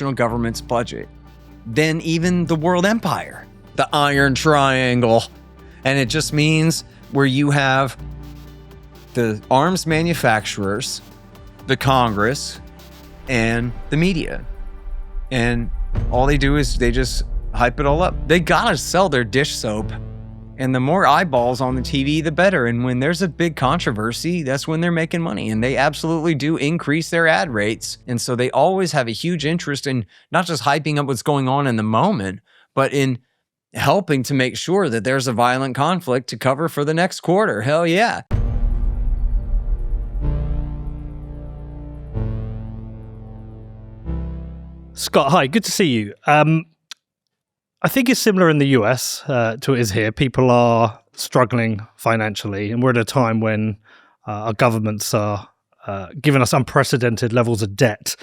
national government's budget than even the world empire, the Iron Triangle. And it just means where you have the arms manufacturers, the Congress, and the media. And all they do is they just hype it all up. They gotta sell their dish soap. And the more eyeballs on the TV, the better. And when there's a big controversy, that's when they're making money. And they absolutely do increase their ad rates. And so they always have a huge interest in not just hyping up what's going on in the moment, but in helping to make sure that there's a violent conflict to cover for the next quarter. Hell yeah. Scott, hi, good to see you. I think it's similar in the US to it is here. People are struggling financially, and we're at a time when our governments are giving us unprecedented levels of debt.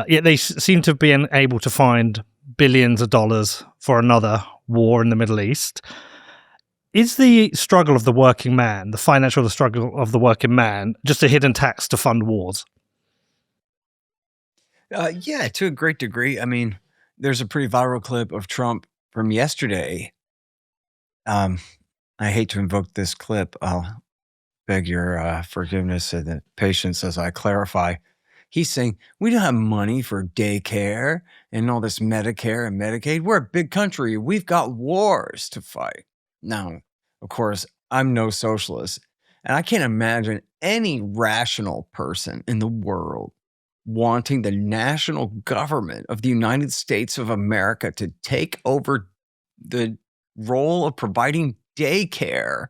Yet they seem to be able to find billions of dollars for another war in the Middle East. Is the struggle of the working man, the financial struggle of the working man, just a hidden tax to fund wars? Yeah, to a great degree. I mean, there's a pretty viral clip of Trump from yesterday. I hate to invoke this clip. I'll beg your forgiveness and patience as I clarify. He's saying, we don't have money for daycare and all this Medicare and Medicaid. We're a big country. We've got wars to fight. Now, of course, I'm no socialist, and I can't imagine any rational person in the world wanting the national government of the United States of America to take over the role of providing daycare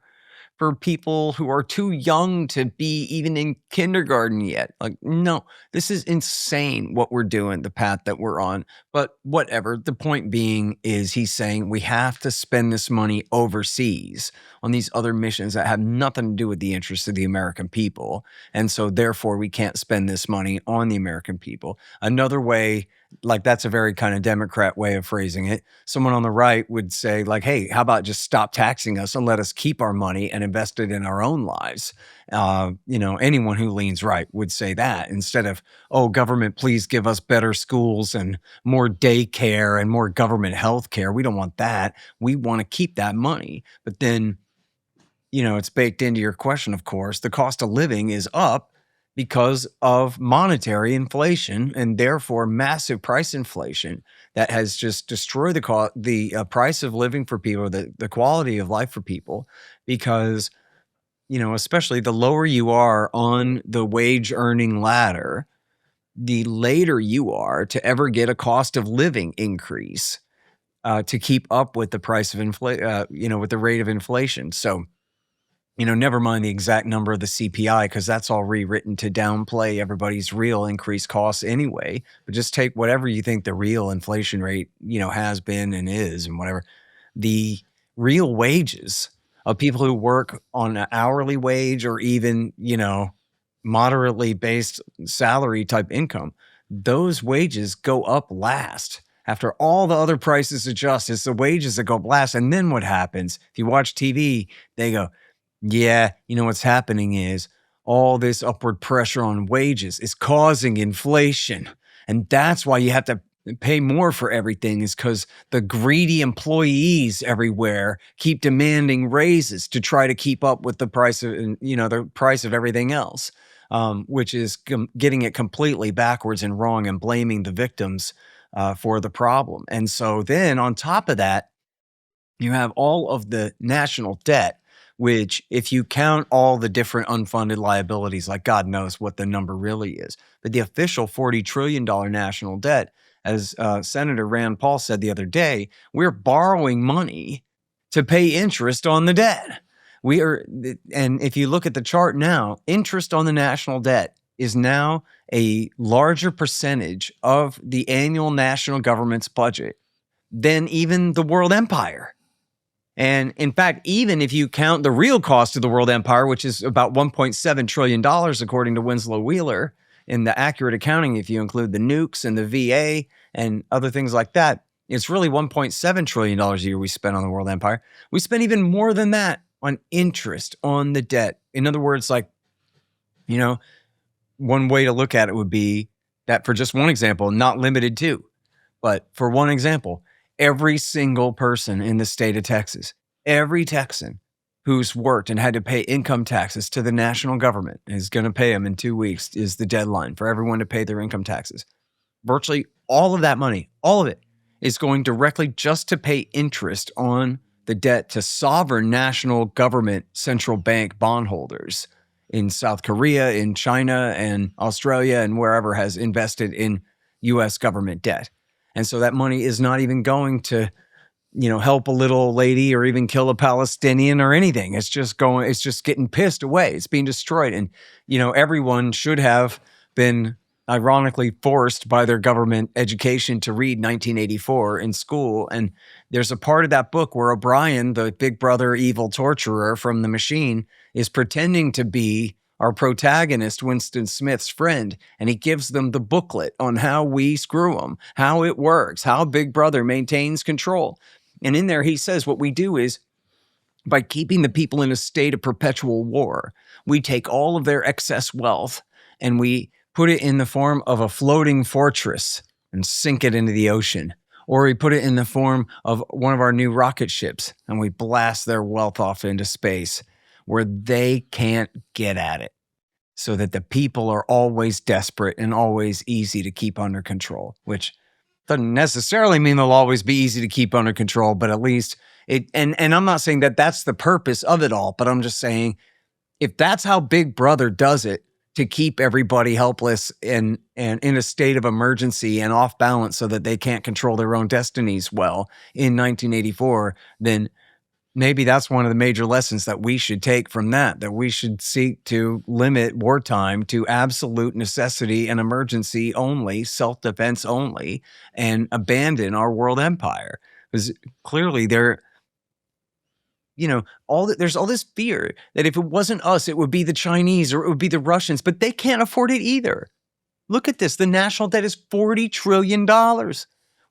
for people who are too young to be even in kindergarten yet. Like, no, this is insane what we're doing, the path that we're on. But whatever, the point being is he's saying we have to spend this money overseas on these other missions that have nothing to do with the interests of the American people. And so therefore we can't spend this money on the American people. Another way, like that's a very kind of Democrat way of phrasing it. Someone on the right would say like, hey, how about just stop taxing us and let us keep our money and invest it in our own lives? Anyone who leans right would say that instead of, oh, government, please give us better schools and more daycare and more government health care. We don't want that. We want to keep that money. But then, it's baked into your question, of course. The cost of living is up because of monetary inflation and therefore massive price inflation that has just destroyed the price of living for people, the quality of life for people, because, especially the lower you are on the wage earning ladder, the later you are to ever get a cost of living increase to keep up with the price of with the rate of inflation. So, never mind the exact number of the CPI, because that's all rewritten to downplay everybody's real increased costs anyway. But just take whatever you think the real inflation rate, has been and is and whatever. The real wages of people who work on an hourly wage or even, moderately based salary type income, those wages go up last. After all the other prices adjust, it's the wages that go up last. And then what happens? If you watch TV, they go, yeah, what's happening is all this upward pressure on wages is causing inflation. And that's why you have to pay more for everything, is because the greedy employees everywhere keep demanding raises to try to keep up with the price of, the price of everything else, which is getting it completely backwards and wrong and blaming the victims for the problem. And so then on top of that, you have all of the national debt, which if you count all the different unfunded liabilities, like God knows what the number really is, but the official $40 trillion national debt, as Senator Rand Paul said the other day, we're borrowing money to pay interest on the debt. And if you look at the chart now, interest on the national debt is now a larger percentage of the annual national government's budget than even the world empire. And in fact, even if you count the real cost of the world empire, which is about $1.7 trillion, according to Winslow Wheeler, in the accurate accounting, if you include the nukes and the VA and other things like that, it's really $1.7 trillion a year we spend on the world empire. We spend even more than that on interest on the debt. In other words, one way to look at it would be that for just one example, not limited to, but for one example, every single person in the state of Texas, every Texan who's worked and had to pay income taxes to the national government is going to pay them in 2 weeks is the deadline for everyone to pay their income taxes. Virtually all of that money, all of it, is going directly just to pay interest on the debt to sovereign national government central bank bondholders in South Korea, in China, and Australia, and wherever has invested in U.S. government debt. And so that money is not even going to, help a little lady or even kill a Palestinian or anything. It's just getting pissed away. It's being destroyed. And, everyone should have been ironically forced by their government education to read 1984 in school. And there's a part of that book where O'Brien, the big brother evil torturer from The Machine, is pretending to be our protagonist, Winston Smith's friend, and he gives them the booklet on how we screw them, how it works, how Big Brother maintains control. And in there, he says what we do is, by keeping the people in a state of perpetual war, we take all of their excess wealth and we put it in the form of a floating fortress and sink it into the ocean. Or we put it in the form of one of our new rocket ships and we blast their wealth off into space where they can't get at it, so that the people are always desperate and always easy to keep under control, which doesn't necessarily mean they'll always be easy to keep under control, but at least it, and I'm not saying that that's the purpose of it all, but I'm just saying if that's how Big Brother does it, to keep everybody helpless and in a state of emergency and off balance so that they can't control their own destinies well in 1984, then maybe that's one of the major lessons that we should take from that we should seek to limit wartime to absolute necessity and emergency only, self-defense only, and abandon our world empire. Because clearly there's all this fear that if it wasn't us, it would be the Chinese or it would be the Russians, but they can't afford it either. Look at this. The national debt is $40 trillion.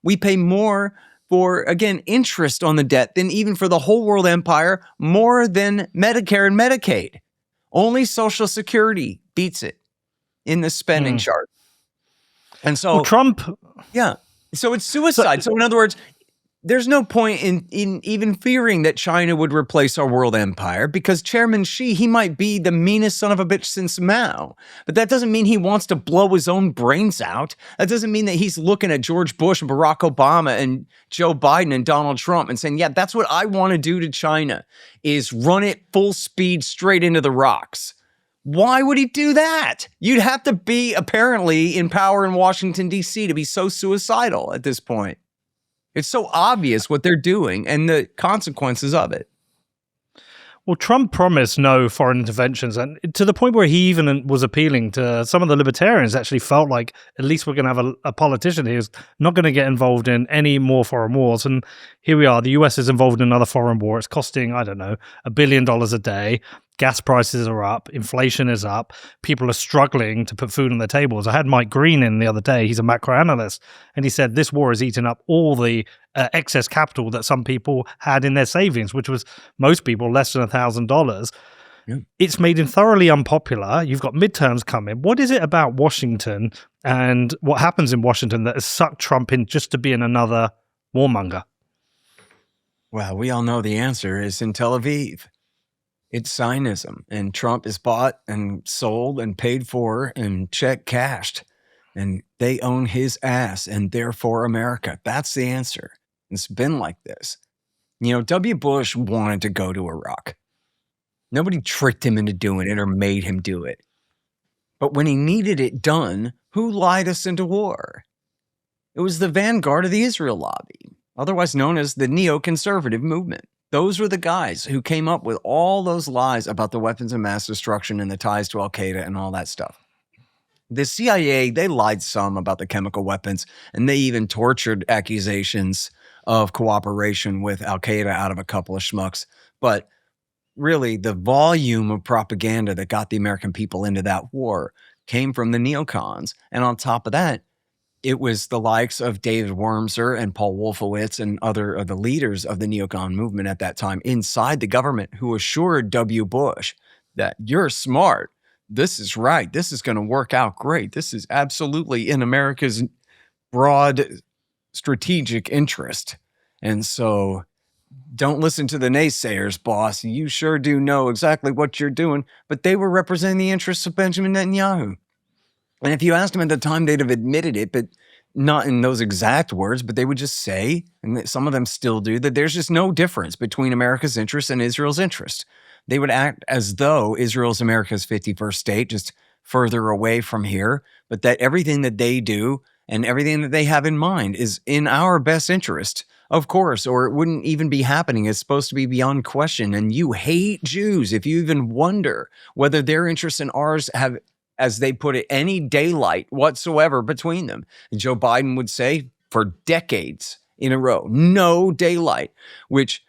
We pay more for, again, interest on the debt than even for the whole world empire, more than Medicare and Medicaid. Only Social Security beats it in the spending chart. And so Trump. Yeah. So it's suicide. So in other words, there's no point in even fearing that China would replace our world empire, because Chairman Xi, he might be the meanest son of a bitch since Mao, but that doesn't mean he wants to blow his own brains out. That doesn't mean that he's looking at George Bush and Barack Obama and Joe Biden and Donald Trump and saying, yeah, that's what I want to do to China, is run it full speed straight into the rocks. Why would he do that? You'd have to be apparently in power in Washington, D.C. to be so suicidal at this point. It's so obvious what they're doing and the consequences of it. Well, Trump promised no foreign interventions, and to the point where he even was appealing to some of the libertarians. Actually felt like at least we're going to have a politician who's not going to get involved in any more foreign wars. And here we are. The US is involved in another foreign war. It's costing, I don't know, $1 billion a day. Gas prices are up. Inflation is up. People are struggling to put food on their tables. I had Mike Green in the other day. He's a macro analyst, and he said this war has eaten up all the excess capital that some people had in their savings, which was most people less than $1,000. Yeah. It's made him thoroughly unpopular. You've got midterms coming. What is it about Washington and what happens in Washington that has sucked Trump in just to be another warmonger? Well, we all know the answer is in Tel Aviv. It's Zionism, and Trump is bought and sold and paid for and check cashed, and they own his ass, and therefore America. That's the answer. It's been like this. W. Bush wanted to go to Iraq. Nobody tricked him into doing it or made him do it. But when he needed it done, who lied us into war? It was the vanguard of the Israel lobby, otherwise known as the neoconservative movement. Those were the guys who came up with all those lies about the weapons of mass destruction and the ties to Al-Qaeda and all that stuff. The CIA, they lied some about the chemical weapons, and they even tortured accusations of cooperation with Al-Qaeda out of a couple of schmucks. But really, the volume of propaganda that got the American people into that war came from the neocons. And on top of that, it was the likes of David Wormser and Paul Wolfowitz and other of the leaders of the neocon movement at that time inside the government who assured W. Bush that you're smart. this is right. This is going to work out great. This is absolutely in America's broad strategic interest. And so don't listen to the naysayers, boss. You sure do know exactly what you're doing. But they were representing the interests of Benjamin Netanyahu. And if you asked them at the time, they'd have admitted it, but not in those exact words, but they would just say, and some of them still do, that there's just no difference between America's interest and Israel's interest. They would act as though Israel's America's 51st state, just further away from here, but that everything that they do and everything that they have in mind is in our best interest, of course, or it wouldn't even be happening. It's supposed to be beyond question. And you hate Jews if you even wonder whether their interests and ours have, as they put it, any daylight whatsoever between them. Joe Biden would say for decades in a row, no daylight, which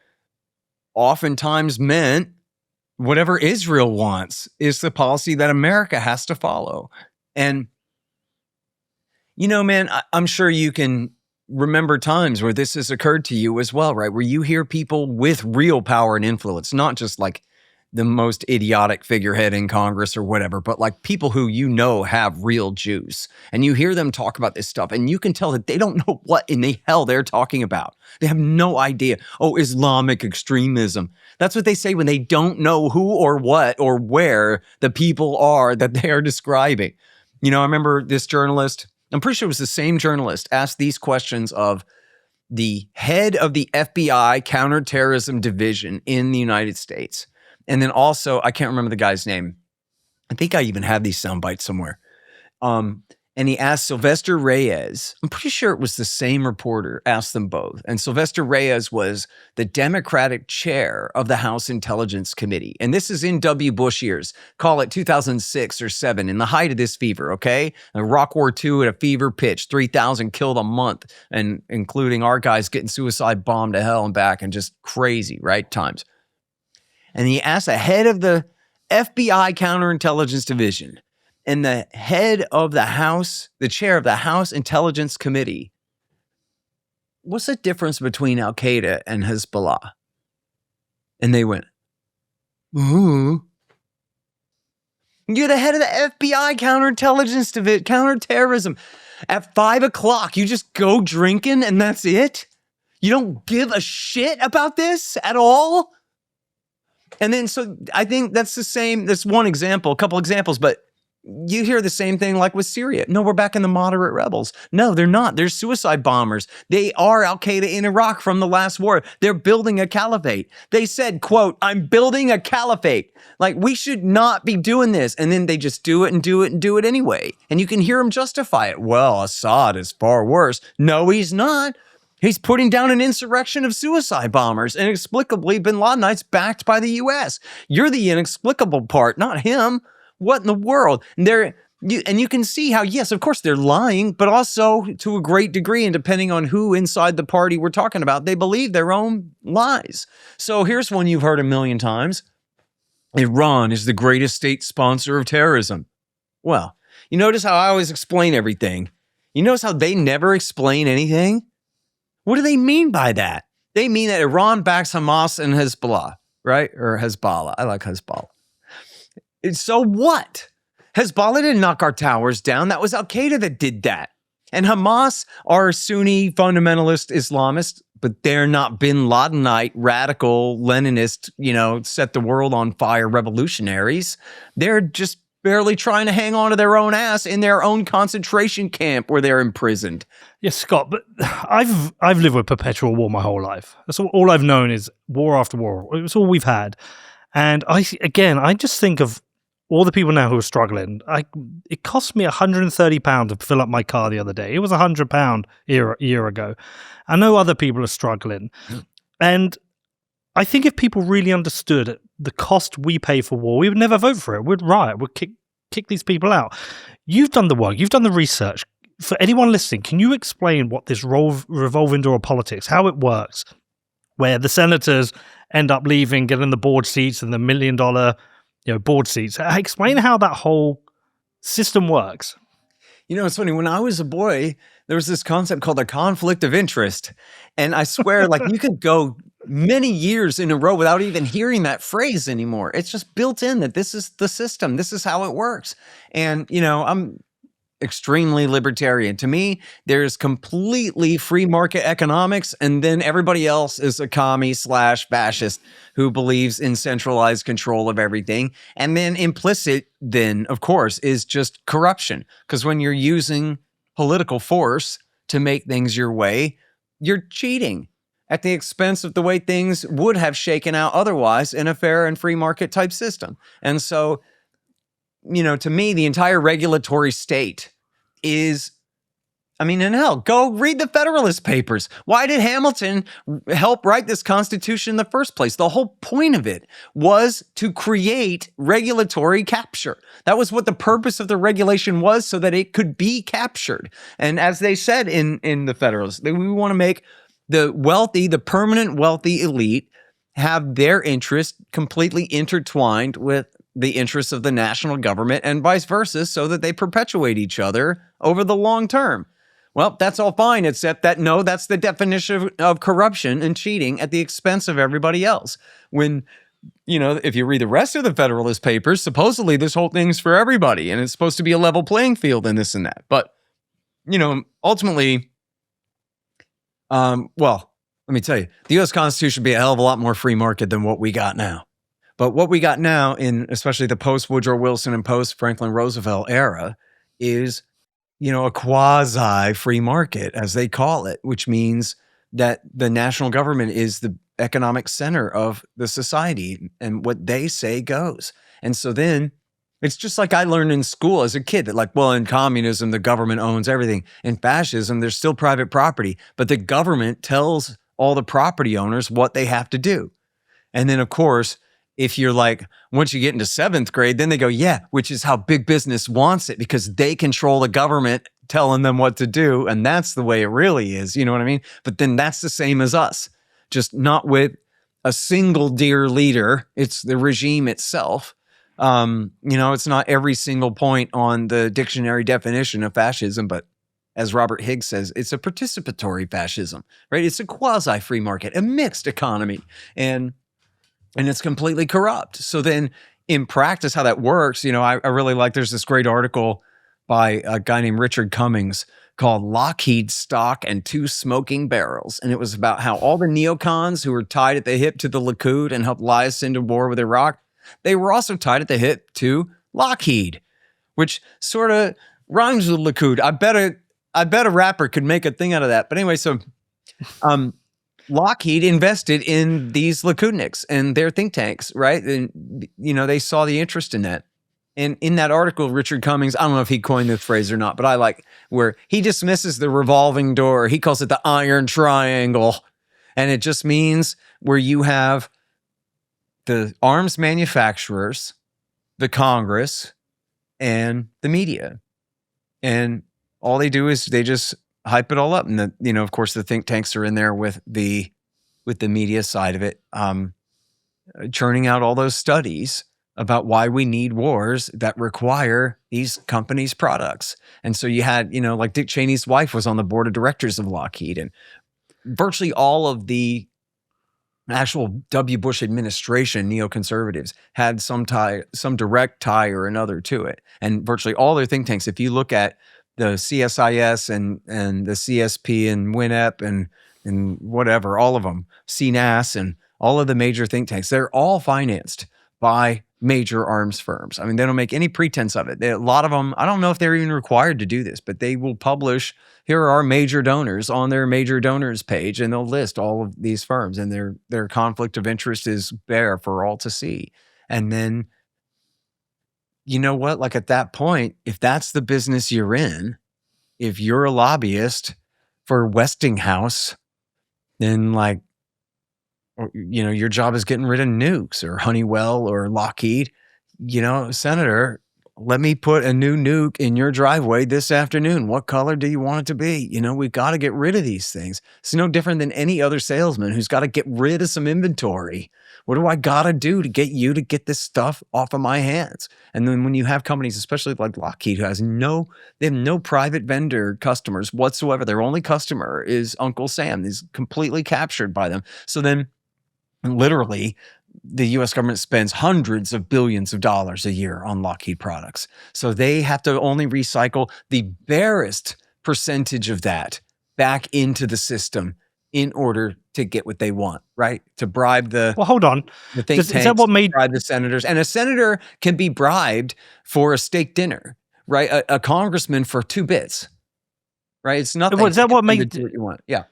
oftentimes meant whatever Israel wants is the policy that America has to follow. And, you know, man, I'm sure you can remember times where this has occurred to you as well, right? Where you hear people with real power and influence, not just like the most idiotic figurehead in Congress or whatever, but like people who you know have real juice. And you hear them talk about this stuff and you can tell that they don't know what in the hell they're talking about. They have no idea. Oh, Islamic extremism. That's what they say when they don't know who or what or where the people are that they are describing. You know, I remember this journalist, I'm pretty sure it was the same journalist, asked these questions of the head of the FBI counterterrorism division in the United States. And then also, I can't remember the guy's name. I think I even have these sound bites somewhere. And he asked Sylvester Reyes, I'm pretty sure it was the same reporter, asked them both. And Sylvester Reyes was the Democratic chair of the House Intelligence Committee. And this is in W. Bush years. Call it 2006 or 7, in the height of this fever, okay? Iraq War II at a fever pitch, 3,000 killed a month, and including our guys getting suicide bombed to hell and back, and just crazy, right? Times. And he asked the head of the FBI Counterintelligence Division and the head of the House, the chair of the House Intelligence Committee, what's the difference between Al-Qaeda and Hezbollah? And they went, ooh. You're the head of the FBI Counterintelligence Division, counterterrorism. At 5 o'clock, you just go drinking and that's it? You don't give a shit about this at all? And then, so I think that's the same, that's one example, a couple examples, but you hear the same thing like with Syria. No, we're back in the moderate rebels. No, they're not. They're suicide bombers. They are Al-Qaeda in Iraq from the last war. They're building a caliphate. They said, quote, I'm building a caliphate. Like, we should not be doing this. And then they just do it and do it and do it anyway. And you can hear them justify it. Well, Assad is far worse. No, he's not. He's putting down an insurrection of suicide bombers. Inexplicably, bin Ladenites backed by the U.S. You're the inexplicable part, not him. What in the world? And you can see how, yes, of course they're lying, but also to a great degree, and depending on who inside the party we're talking about, they believe their own lies. So here's one you've heard a million times. Iran is the greatest state sponsor of terrorism. Well, you notice how I always explain everything. You notice how they never explain anything? What do they mean by that? They mean that Iran backs Hamas and Hezbollah, right? Or Hezbollah. I like Hezbollah. So what? Hezbollah didn't knock our towers down. That was Al-Qaeda that did that. And Hamas are Sunni fundamentalist Islamists, but they're not bin Ladenite, radical, Leninist, set the world on fire revolutionaries. They're just barely trying to hang on to their own ass in their own concentration camp where they're imprisoned. Yes, Scott, but I've lived with perpetual war my whole life. That's all I've known is war after war. It's all we've had. And I just think of all the people now who are struggling. It cost me £130 to fill up my car the other day. It was £100 a year ago. I know other people are struggling. And I think if people really understood the cost we pay for war, we would never vote for it. We'd riot. We'd kick these people out. You've done the work. You've done the research. For anyone listening, can you explain what this revolving door of politics, how it works, where the senators end up leaving, getting the board seats and the $1 million board seats? Explain how that whole system works. It's funny. When I was a boy, there was this concept called a conflict of interest. And I swear, like, you could go many years in a row without even hearing that phrase anymore. It's just built in that this is the system. This is how it works. And, I'm extremely libertarian. To me, there's completely free market economics, and then everybody else is a commie/fascist who believes in centralized control of everything. And then implicit, then, of course, is just corruption. Because when you're using political force to make things your way, you're cheating at the expense of the way things would have shaken out otherwise in a fair and free market type system. And so, to me, the entire regulatory state is, and hell, go read the Federalist Papers. Why did Hamilton help write this Constitution in the first place? The whole point of it was to create regulatory capture. That was what the purpose of the regulation was, so that it could be captured. And as they said in the Federalist, we want to make the wealthy, the permanent wealthy elite, have their interests completely intertwined with the interests of the national government and vice versa, so that they perpetuate each other over the long term. Well, that's all fine, except that, no, that's the definition of corruption and cheating at the expense of everybody else. When, if you read the rest of the Federalist Papers, supposedly this whole thing's for everybody, and it's supposed to be a level playing field and this and that. But, ultimately, well, let me tell you, the U.S. Constitution would be a hell of a lot more free market than what we got now. But what we got now, in especially the post-Woodrow Wilson and post-Franklin Roosevelt era, is, a quasi-free market, as they call it, which means that the national government is the economic center of the society, and what they say goes. And so then it's just like I learned in school as a kid that, in communism, the government owns everything. In fascism, there's still private property, but the government tells all the property owners what they have to do. And then, of course, if you're once you get into 7th grade, then they go, yeah, which is how big business wants it, because they control the government telling them what to do. And that's the way it really is. You know what I mean? But then that's the same as us, just not with a single dear leader. It's the regime itself. It's not every single point on the dictionary definition of fascism, but as Robert Higgs says, it's a participatory fascism, right? It's a quasi-free market, a mixed economy. And it's completely corrupt. So then in practice, how that works, I really like, there's this great article by a guy named Richard Cummings called Lockheed Stock and Two Smoking Barrels. And it was about how all the neocons who were tied at the hip to the Likud and helped lie us into war with Iraq, they were also tied at the hip to Lockheed, which sort of rhymes with Likud. I bet a rapper could make a thing out of that. But anyway, so Lockheed invested in these Likudniks and their think tanks, right? And, they saw the interest in that. And in that article, Richard Cummings, I don't know if he coined this phrase or not, but I like where he dismisses the revolving door. He calls it the iron triangle. And it just means where you have the arms manufacturers, the Congress, and the media. And all they do is they just hype it all up. And of course, the think tanks are in there with the media side of it, churning out all those studies about why we need wars that require these companies' products. And so you had, Dick Cheney's wife was on the board of directors of Lockheed, and virtually all of the actual W. Bush administration neoconservatives had some direct tie or another to it. And virtually all their think tanks, if you look at the CSIS and the CSP and WINEP and whatever, all of them, CNAS and all of the major think tanks, they're all financed by major arms firms. They don't make any pretense of it. A lot of them, I don't know if they're even required to do this, but they will publish, here are our major donors on their major donors page, and they'll list all of these firms, and their conflict of interest is bare for all to see. And then, you know what? At that point, if that's the business you're in, if you're a lobbyist for Westinghouse, then your job is getting rid of nukes or Honeywell or Lockheed. Senator, let me put a new nuke in your driveway this afternoon. What color do you want it to be? We've got to get rid of these things. It's no different than any other salesman who's got to get rid of some inventory. What do I got to do to get you to get this stuff off of my hands? And then when you have companies, especially like Lockheed, who they have no private vendor customers whatsoever. Their only customer is Uncle Sam. He's completely captured by them. So then literally, the US government spends hundreds of billions of dollars a year on Lockheed products. So they have to only recycle the barest percentage of that back into the system in order to get what they want, right? To bribe the Well, hold on. think Is that tanks, what made? bribe the senators. And a senator can be bribed for a steak dinner, right? A congressman for 2 bits, right? It's nothing. Is that what To made? do what you want. Yeah.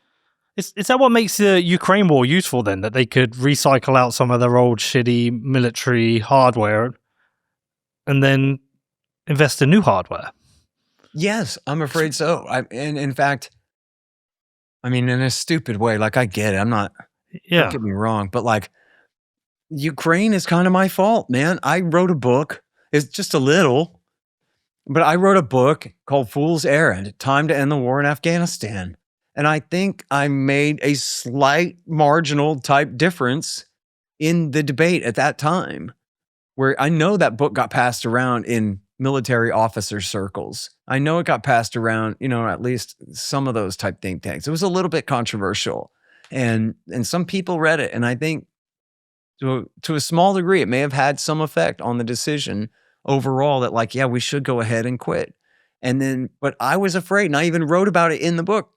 Is that what makes the Ukraine war useful then? That they could recycle out some of their old shitty military hardware and then invest in new hardware? Yes, I'm afraid so. And in fact, I mean, in a stupid way, like I get it. I'm not, don't Yeah. get me wrong, but like Ukraine is kind of my fault, man. I wrote a book. It's just a little, but I wrote a book called Fool's Errand: Time to End the War in Afghanistan. And I think I made a slight marginal type difference in the debate at that time, where I know that book got passed around in military officer circles. I know it got passed around, at least some of those type think tanks. It was a little bit controversial, and some people read it. And I think to a small degree, it may have had some effect on the decision overall that like, yeah, we should go ahead and quit. And then, but I was afraid, and I even wrote about it in the book.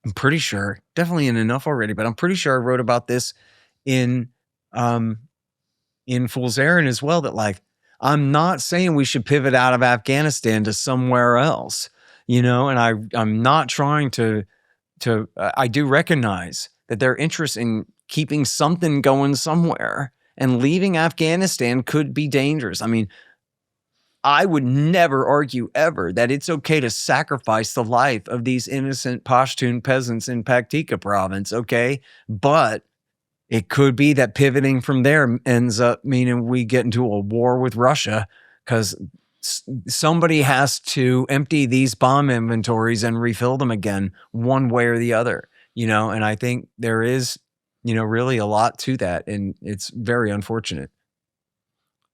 I'm pretty sure, definitely in enough already, but I'm pretty sure I wrote about this in Fool's Errand as well, that like, I'm not saying we should pivot out of Afghanistan to somewhere else, and I'm not trying to, I do recognize that their interest in keeping something going somewhere, and leaving Afghanistan could be dangerous. I mean, I would never argue ever that it's okay to sacrifice the life of these innocent Pashtun peasants in Paktika province, okay? But it could be that pivoting from there ends up meaning we get into a war with Russia, because somebody has to empty these bomb inventories and refill them again one way or the other, and I think there is, really a lot to that, and it's very unfortunate.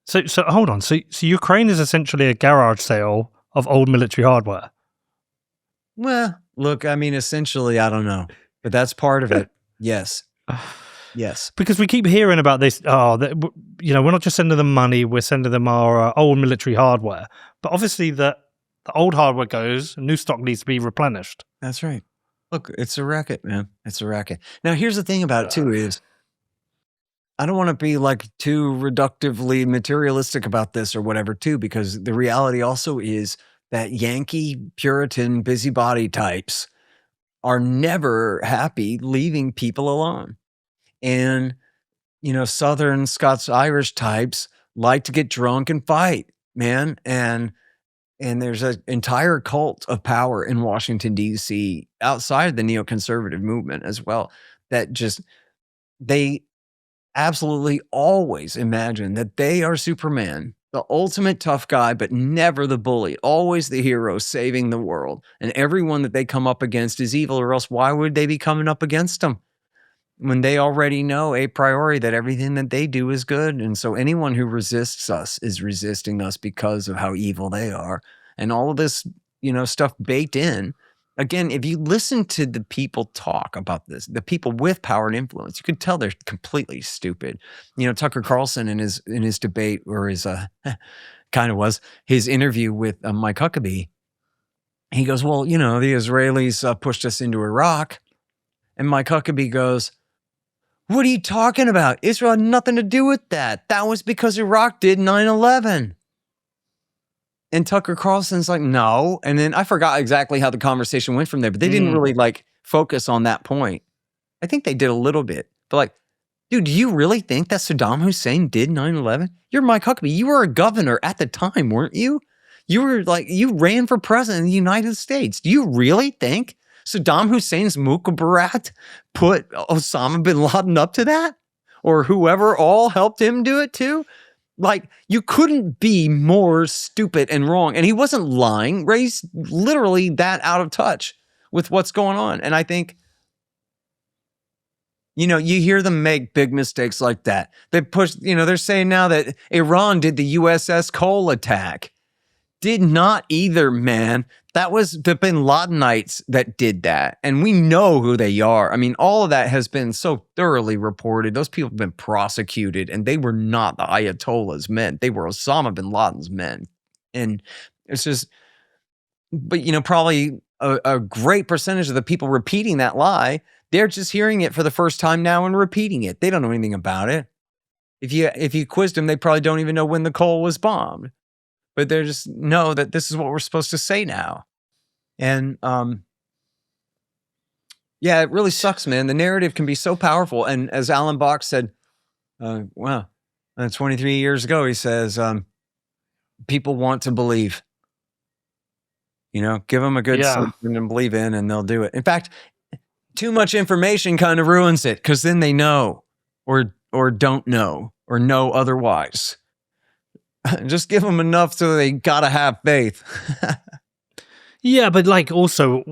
So hold on. So Ukraine is essentially a garage sale of old military hardware. Well, look, I mean, essentially, I don't know, but that's part of it. Yes. Yes. Because we keep hearing about this. We're not just sending them money; we're sending them our old military hardware. But obviously, the old hardware goes, new stock needs to be replenished. That's right. Look, it's a racket, man. It's a racket. Now, here's the thing about it too is, I don't want to be like too reductively materialistic about this or whatever too, because the reality also is that Yankee Puritan busybody types are never happy leaving people alone. And, Southern Scots-Irish types like to get drunk and fight, man. And there's an entire cult of power in Washington, D.C., outside of the neoconservative movement as well, that just, they absolutely always imagine that they are Superman, the ultimate tough guy, but never the bully, always the hero saving the world. And everyone that they come up against is evil, or else why would they be coming up against them when they already know a priori that everything that they do is good? And so anyone who resists us is resisting us because of how evil they are. And all of this, stuff baked in. Again, if you listen to the people talk about this, the people with power and influence, you could tell they're completely stupid. Tucker Carlson in his debate, or his kind of was his interview with Mike Huckabee, he goes, well, the Israelis pushed us into Iraq. And Mike Huckabee goes, what are you talking about? Israel had nothing to do with that. That was because Iraq did 9/11. And Tucker Carlson's like, no. And then I forgot exactly how the conversation went from there, but they didn't really like focus on that point. I think they did a little bit, but like, dude, do you really think that Saddam Hussein did 9/11? You're Mike Huckabee. You were a governor at the time, weren't you? You ran for president of the United States. Do you really think Saddam Hussein's Mukhabarat put Osama bin Laden up to that? Or whoever all helped him do it too? Like, you couldn't be more stupid and wrong. And he wasn't lying, right? He's literally that out of touch with what's going on. And I think, you hear them make big mistakes like that. They push, they're saying now that Iran did the USS Cole attack. did not either, man. That was the bin Ladenites that did that. And we know who they are. I mean, all of that has been so thoroughly reported. Those people have been prosecuted, and they were not the Ayatollah's men. They were Osama bin Laden's men. And it's just, but probably a great percentage of the people repeating that lie, they're just hearing it for the first time now and repeating it. They don't know anything about it. If you quizzed them, they probably don't even know when the Cole was bombed. But they just know that this is what we're supposed to say now. And yeah, it really sucks, man. The narrative can be so powerful. And as Alan Bach said, 23 years ago, he says, people want to believe. Give them a good something to believe in and they'll do it. In fact, too much information kind of ruins it, because then they know or don't know or know otherwise. Just give them enough so they gotta have faith. Yeah, but also,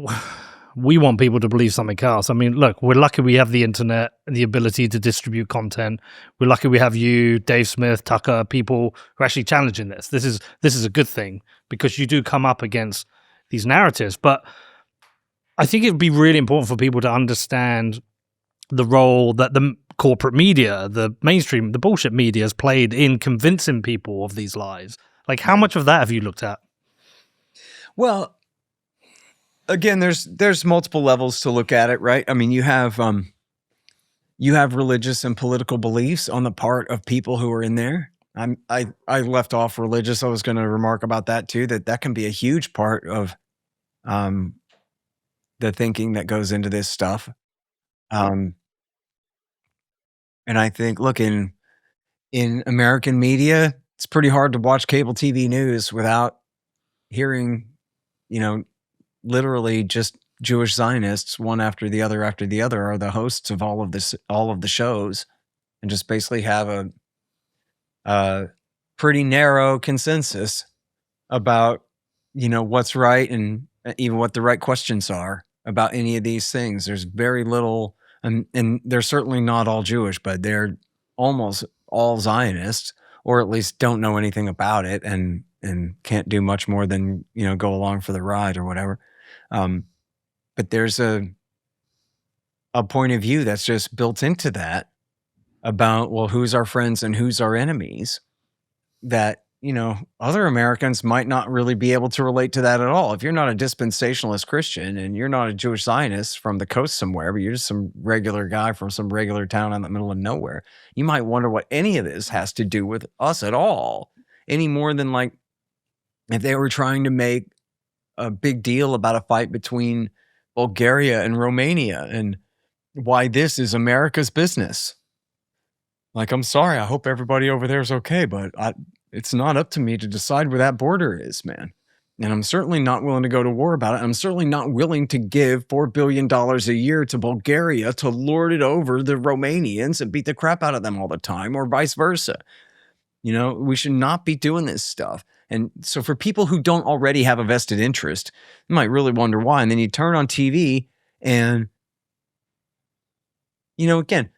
we want people to believe something else. I mean, look, we're lucky we have the internet and the ability to distribute content. We're lucky we have you, Dave Smith, Tucker, people who are actually challenging this. This is a good thing, because you do come up against these narratives. But I think it would be really important for people to understand the role that the corporate media, the mainstream, the bullshit media has played in convincing people of these lies. How much of that have you looked at? Well, again, there's multiple levels to look at it, right? I mean, you have religious and political beliefs on the part of people who are in there. I left off religious. I was going to remark about that too, that can be a huge part of the thinking that goes into this stuff. And I think, look, in American media, it's pretty hard to watch cable TV news without hearing, literally just Jewish Zionists, one after the other are the hosts of all of the shows, and just basically have a pretty narrow consensus about, what's right and even what the right questions are about any of these things. There's very little, and they're certainly not all Jewish, but they're almost all Zionists, or at least don't know anything about it and can't do much more than, go along for the ride or whatever. But there's a point of view that's just built into that about, well, who's our friends and who's our enemies, that, other Americans might not really be able to relate to that at all. If you're not a dispensationalist Christian and you're not a Jewish Zionist from the coast somewhere, but you're just some regular guy from some regular town in the middle of nowhere, you might wonder what any of this has to do with us at all, any more than if they were trying to make a big deal about a fight between Bulgaria and Romania and why this is America's business. I'm sorry, I hope everybody over there is okay, but it's not up to me to decide where that border is, man. And I'm certainly not willing to go to war about it. I'm certainly not willing to give $4 billion a year to Bulgaria to lord it over the Romanians and beat the crap out of them all the time, or vice versa. We should not be doing this stuff. And so for people who don't already have a vested interest, you might really wonder why. And then you turn on TV and, again,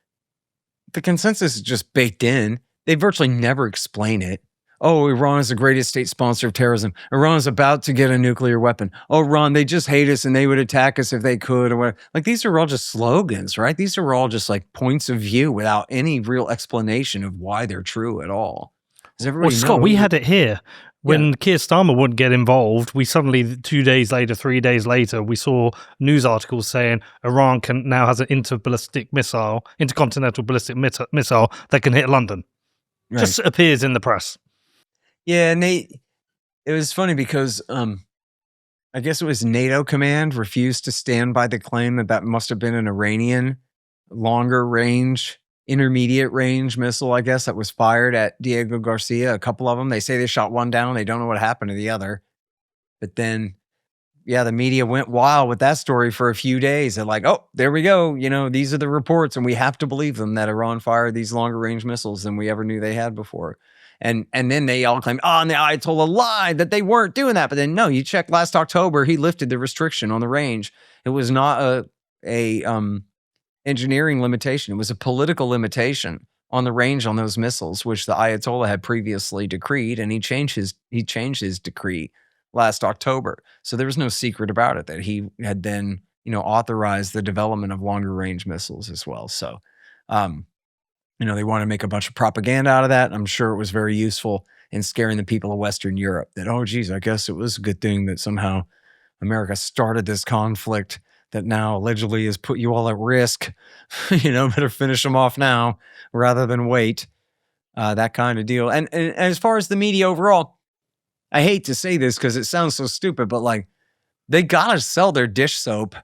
the consensus is just baked in. They virtually never explain it. Oh, Iran is the greatest state sponsor of terrorism. Iran is about to get a nuclear weapon. Oh, Iran, they just hate us and they would attack us if they could, or whatever. These are all just slogans, right? These are all just points of view without any real explanation of why they're true at all. Does everybody know? Scott, we had it here. When Keir Starmer wouldn't get involved, we suddenly, 2 days later, 3 days later, we saw news articles saying Iran now has an intercontinental ballistic missile that can hit London. Right. Just appears in the press. Yeah, and it was funny because I guess it was NATO command refused to stand by the claim that must have been an Iranian longer range, intermediate range missile, I guess, that was fired at Diego Garcia. A couple of them, they say they shot one down. They don't know what happened to the other. But then, the media went wild with that story for a few days. They're like, oh, there we go. These are the reports, and we have to believe them that Iran fired these longer range missiles than we ever knew they had before. And then they all claimed, and the Ayatollah lied that they weren't doing that. But then, no, you check last October, he lifted the restriction on the range. It was not a engineering limitation. It was a political limitation on the range on those missiles, which the Ayatollah had previously decreed, and he changed his decree last October. So there was no secret about it that he had then, authorized the development of longer range missiles as well. So, they want to make a bunch of propaganda out of that. I'm sure it was very useful in scaring the people of Western Europe that, oh, geez, I guess it was a good thing that somehow America started this conflict that now allegedly has put you all at risk. Better finish them off now rather than wait. That kind of deal. And as far as the media overall, I hate to say this because it sounds so stupid, but like they gotta sell their dish soap.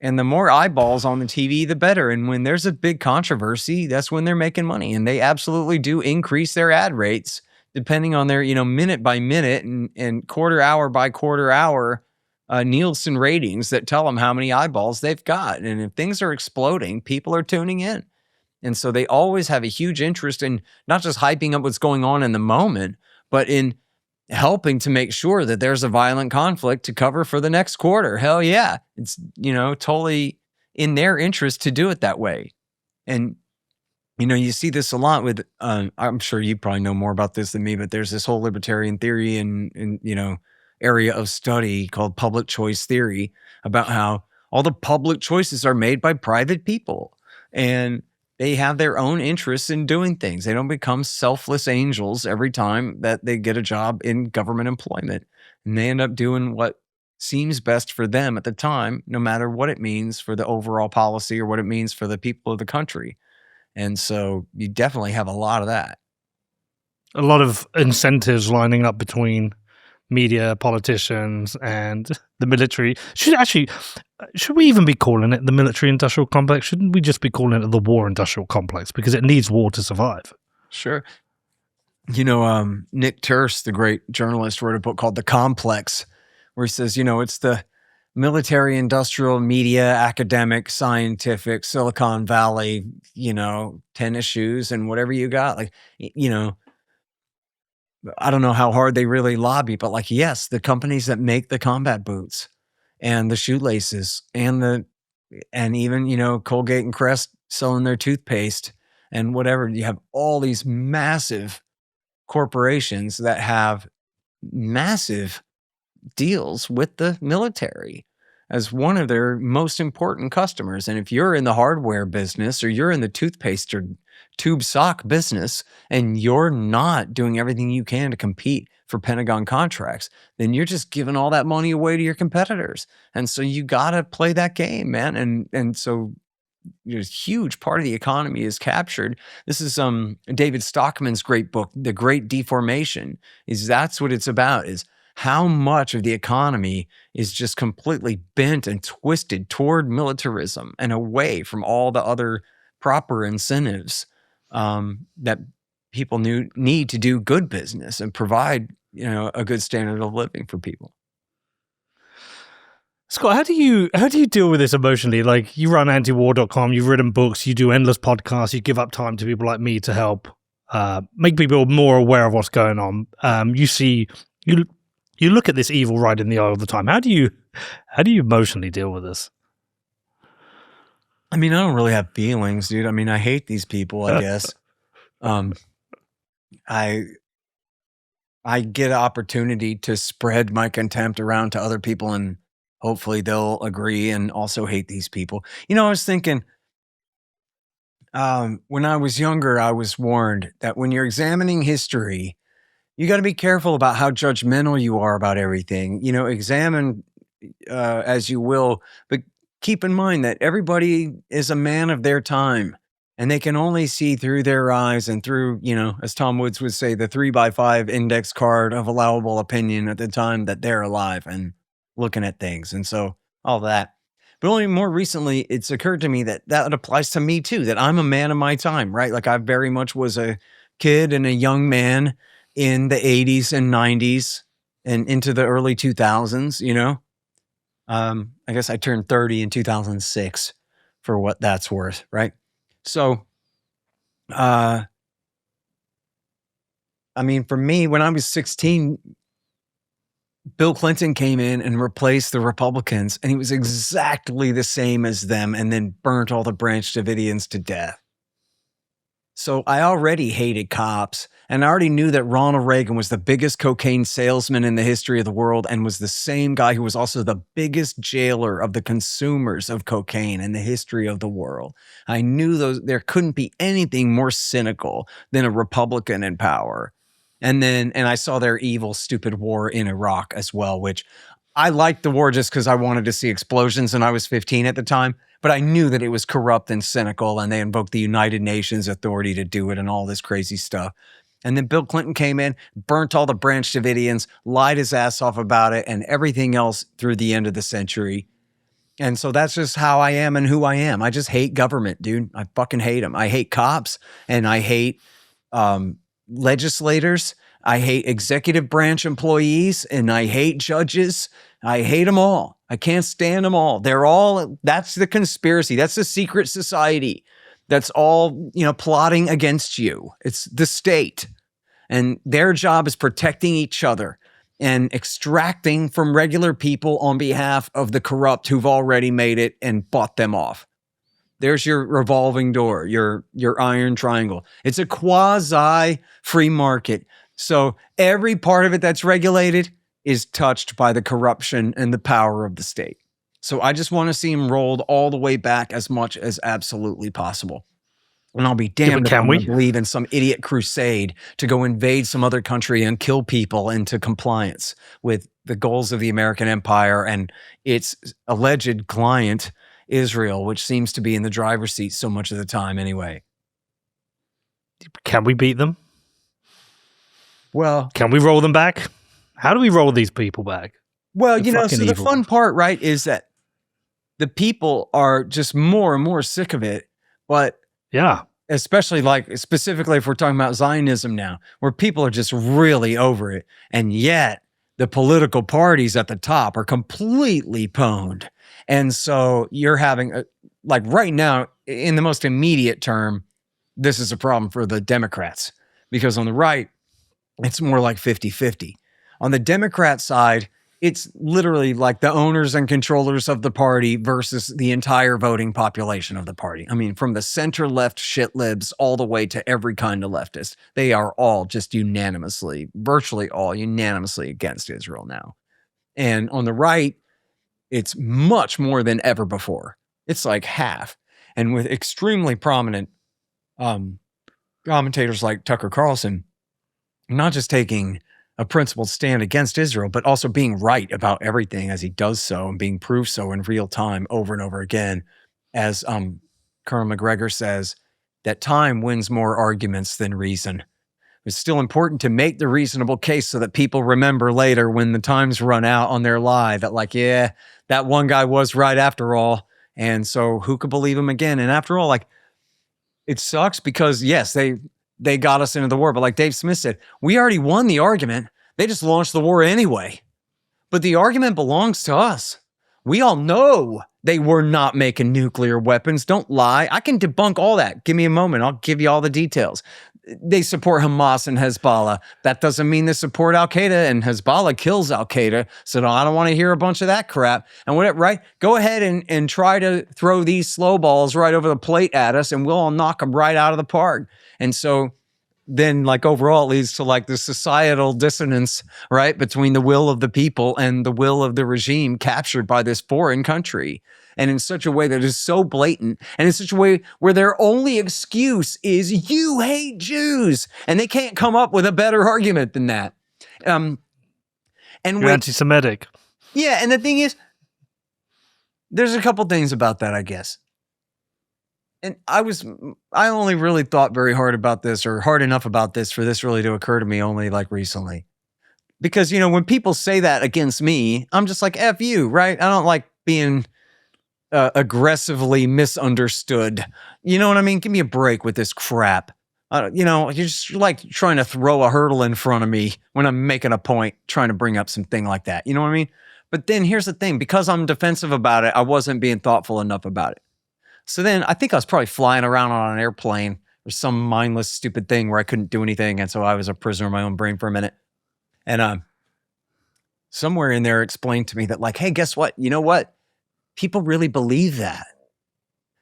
And the more eyeballs on the TV, the better. And when there's a big controversy, that's when they're making money. And they absolutely do increase their ad rates depending on their, minute by minute and quarter hour by quarter hour Nielsen ratings that tell them how many eyeballs they've got. And if things are exploding, people are tuning in. And so they always have a huge interest in not just hyping up what's going on in the moment, but in helping to make sure that there's a violent conflict to cover for the next quarter. Hell yeah. It's, totally in their interest to do it that way. And, you see this a lot with, I'm sure you probably know more about this than me, but there's this whole libertarian theory and area of study called public choice theory about how all the public choices are made by private people. And they have their own interests in doing things. They don't become selfless angels every time that they get a job in government employment. And they end up doing what seems best for them at the time, no matter what it means for the overall policy or what it means for the people of the country. And so you definitely have a lot of that. A lot of incentives lining up between media, politicians, and the military. Should we even be calling it the military-industrial complex? Shouldn't we just be calling it the war-industrial complex? Because it needs war to survive. Sure. Nick Turse, the great journalist, wrote a book called The Complex, where he says, it's the military-industrial, media, academic, scientific, Silicon Valley, tennis shoes and whatever you got. Like, I don't know how hard they really lobby, but yes, the companies that make the combat boots and the shoelaces and even, Colgate and Crest selling their toothpaste and whatever. You have all these massive corporations that have massive deals with the military as one of their most important customers. And if you're in the hardware business or you're in the toothpaste or tube sock business and you're not doing everything you can to compete for Pentagon contracts, then you're just giving all that money away to your competitors. And so you got to play that game, man. And so a huge part of the economy is captured. This is David Stockman's great book, The Great Deformation. That's what it's about, is how much of the economy is just completely bent and twisted toward militarism and away from all the other proper incentives that people need to do good business and provide, a good standard of living for people. Scott, how do you deal with this emotionally? Like, you run antiwar.com, you've written books, you do endless podcasts, you give up time to people like me to help make people more aware of what's going on. You look at this evil right in the eye all the time. How do you emotionally deal with this? I mean, I don't really have feelings, dude. I mean, I hate these people, I guess. I get an opportunity to spread my contempt around to other people, and hopefully they'll agree and also hate these people. I was thinking, when I was younger, I was warned that when you're examining history, you got to be careful about how judgmental you are about everything. Examine as you will, but keep in mind that everybody is a man of their time, and they can only see through their eyes and through, as Tom Woods would say, the 3x5 index card of allowable opinion at the time that they're alive and looking at things. And so all that. But only more recently, it's occurred to me that applies to me too, that I'm a man of my time, right? Like I very much was a kid and a young man in the 80s and 90s and into the early 2000s, I guess I turned 30 in 2006 for what that's worth, right? So, I mean, for me, when I was 16, Bill Clinton came in and replaced the Republicans, and he was exactly the same as them and then burnt all the Branch Davidians to death. So I already hated cops, and I already knew that Ronald Reagan was the biggest cocaine salesman in the history of the world and was the same guy who was also the biggest jailer of the consumers of cocaine in the history of the world. I knew there couldn't be anything more cynical than a Republican in power. And I saw their evil, stupid war in Iraq as well, which I liked the war just because I wanted to see explosions and I was 15 at the time. But I knew that it was corrupt and cynical, and they invoked the United Nations authority to do it and all this crazy stuff. And then Bill Clinton came in, burnt all the Branch Davidians, lied his ass off about it, and everything else through the end of the century. And so that's just how I am and who I am. I just hate government, dude. I fucking hate them. I hate cops, and I hate legislators. I hate executive branch employees, and I hate judges. I hate them all. I can't stand them all. That's the conspiracy. That's the secret society. That's all, plotting against you. It's the state. And their job is protecting each other and extracting from regular people on behalf of the corrupt who've already made it and bought them off. There's your revolving door, your iron triangle. It's a quasi free market. So every part of it that's regulated is touched by the corruption and the power of the state. So I just want to see him rolled all the way back as much as absolutely possible. And I'll be damned if I'm going to believe in some idiot crusade to go invade some other country and kill people into compliance with the goals of the American empire and its alleged client, Israel, which seems to be in the driver's seat so much of the time anyway. Can we beat them? Well, can we roll them back? How do we roll these people back? Well, so the fun part, right, is that the people are just more and more sick of it. But yeah, especially specifically if we're talking about Zionism now, where people are just really over it. And yet the political parties at the top are completely pwned. And so you're having, right now, in the most immediate term, this is a problem for the Democrats. Because on the right, it's more like 50-50. On the Democrat side, it's literally like the owners and controllers of the party versus the entire voting population of the party. I mean, from the center-left shit libs all the way to every kind of leftist. They are all just virtually all unanimously against Israel now. And on the right, it's much more than ever before. It's like half. And with extremely prominent commentators like Tucker Carlson, not just taking a principled stand against Israel, but also being right about everything as he does so and being proved so in real time over and over again. As Colonel McGregor says, that time wins more arguments than reason. It's still important to make the reasonable case so that people remember later when the times run out on their lie that that one guy was right after all. And so who could believe him again? And after all, it sucks because yes, they got us into the war. But like Dave Smith said, we already won the argument. They just launched the war anyway. But the argument belongs to us. We all know they were not making nuclear weapons. Don't lie. I can debunk all that. Give me a moment. I'll give you all the details. They support Hamas and Hezbollah. That doesn't mean they support Al-Qaeda, and Hezbollah kills Al-Qaeda. So I don't want to hear a bunch of that crap. And whatever, right? Go ahead and try to throw these slow balls right over the plate at us, and we'll all knock them right out of the park. And so then overall it leads to the societal dissonance, right, between the will of the people and the will of the regime captured by this foreign country. And in such a way that is so blatant, and in such a way where their only excuse is you hate Jews, and they can't come up with a better argument than that. And you're anti-Semitic. Yeah, and the thing is, there's a couple things about that, I guess. And I only really thought very hard about this, or hard enough about this for this really to occur to me only recently. Because, when people say that against me, I'm just like, F you, right? I don't like being aggressively misunderstood. You know what I mean? Give me a break with this crap. You're just trying to throw a hurdle in front of me when I'm making a point, trying to bring up something like that. You know what I mean? But then here's the thing. Because I'm defensive about it, I wasn't being thoughtful enough about it. So then I think I was probably flying around on an airplane or some mindless, stupid thing where I couldn't do anything. And so I was a prisoner of my own brain for a minute. And somewhere in there explained to me that hey, guess what? You know what? People really believe that.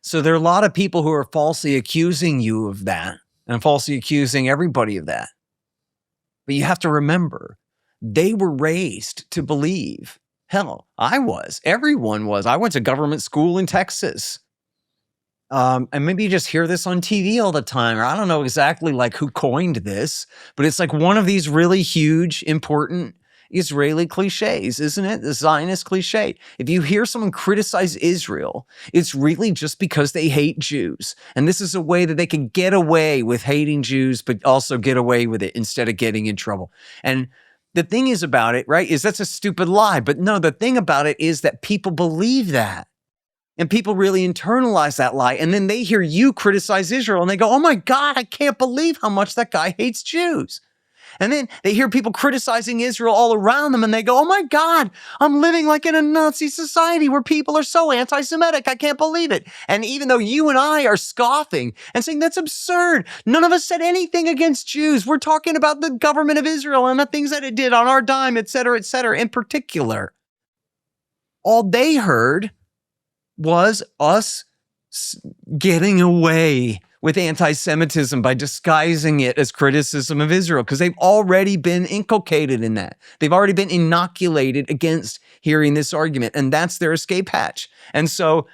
So there are a lot of people who are falsely accusing you of that. and falsely accusing everybody of that. But you have to remember, they were raised to believe. Hell, I was. Everyone was. I went to government school in Texas. And maybe you just hear this on TV all the time, or I don't know exactly like who coined this, but it's like one of these really huge, important Israeli cliches, isn't it? The Zionist cliche. If you hear someone criticize Israel, it's really just because they hate Jews. And this is a way that they can get away with hating Jews, but also get away with it instead of getting in trouble. And the thing is about it, right, is that's a stupid lie. But no, the thing about it is that people believe that. And people really internalize that lie. And then they hear you criticize Israel and they go, oh my God, I can't believe how much that guy hates Jews. And then they hear people criticizing Israel all around them and they go, oh my God, I'm living like in a Nazi society where people are so anti-Semitic. I can't believe it. And even though you and I are scoffing and saying that's absurd, none of us said anything against Jews. We're talking about the government of Israel and the things that it did on our dime, et cetera, in particular. All they heard was us getting away with anti-Semitism by disguising it as criticism of Israel, because they've already been inculcated in that. They've already been inoculated against hearing this argument, and that's their escape hatch. And so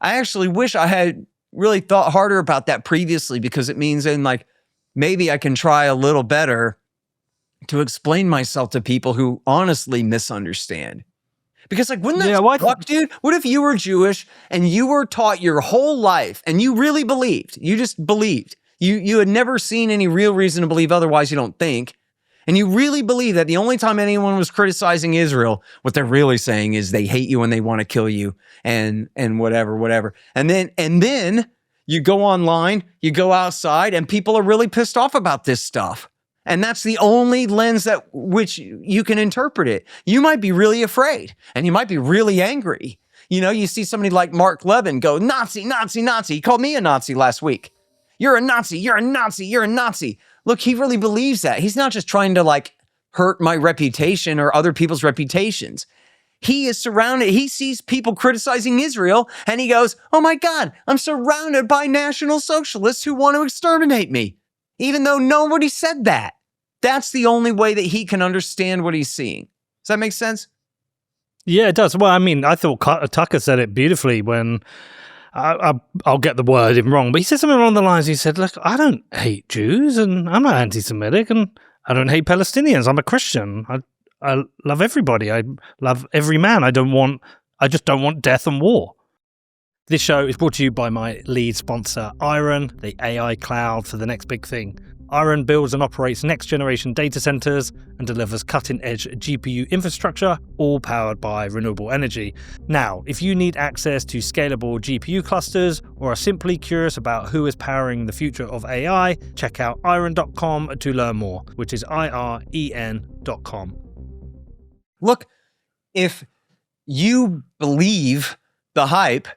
I actually wish I had really thought harder about that previously, because it means then like maybe I can try a little better to explain myself to people who honestly misunderstand. Because like, wouldn't that suck, dude? What if you were Jewish and you were taught your whole life and you really believed, you just believed, you had never seen any real reason to believe otherwise, you don't think, and you really believe that the only time anyone was criticizing Israel, what they're really saying is they hate you and they want to kill you and whatever. And then you go online, you go outside, and people are really pissed off about this stuff. And that's the only lens that which you can interpret it. You might be really afraid and you might be really angry. You know, you see somebody like Mark Levin go, Nazi, Nazi, Nazi. He called me a Nazi last week. You're a Nazi, you're a Nazi, you're a Nazi. Look, he really believes that. He's not just trying to like hurt my reputation or other people's reputations. He is surrounded. He sees people criticizing Israel and he goes, oh my God, I'm surrounded by National Socialists who want to exterminate me. Even though nobody said that. That's the only way that he can understand what he's seeing. Does that make sense? Yeah, it does. Well, I mean, I thought Tucker said it beautifully when I'll get the wording wrong, but he said something along the lines. He said, look, I don't hate Jews and I'm not anti-Semitic and I don't hate Palestinians. I'm a Christian. I love everybody. I love every man. I just don't want death and war. This show is brought to you by my lead sponsor, Iron, the AI cloud for the next big thing. Iron builds and operates next-generation data centers and delivers cutting-edge GPU infrastructure, all powered by renewable energy. Now, if you need access to scalable GPU clusters or are simply curious about who is powering the future of AI, check out iron.com to learn more, which is IREN.com. Look, if you believe the hype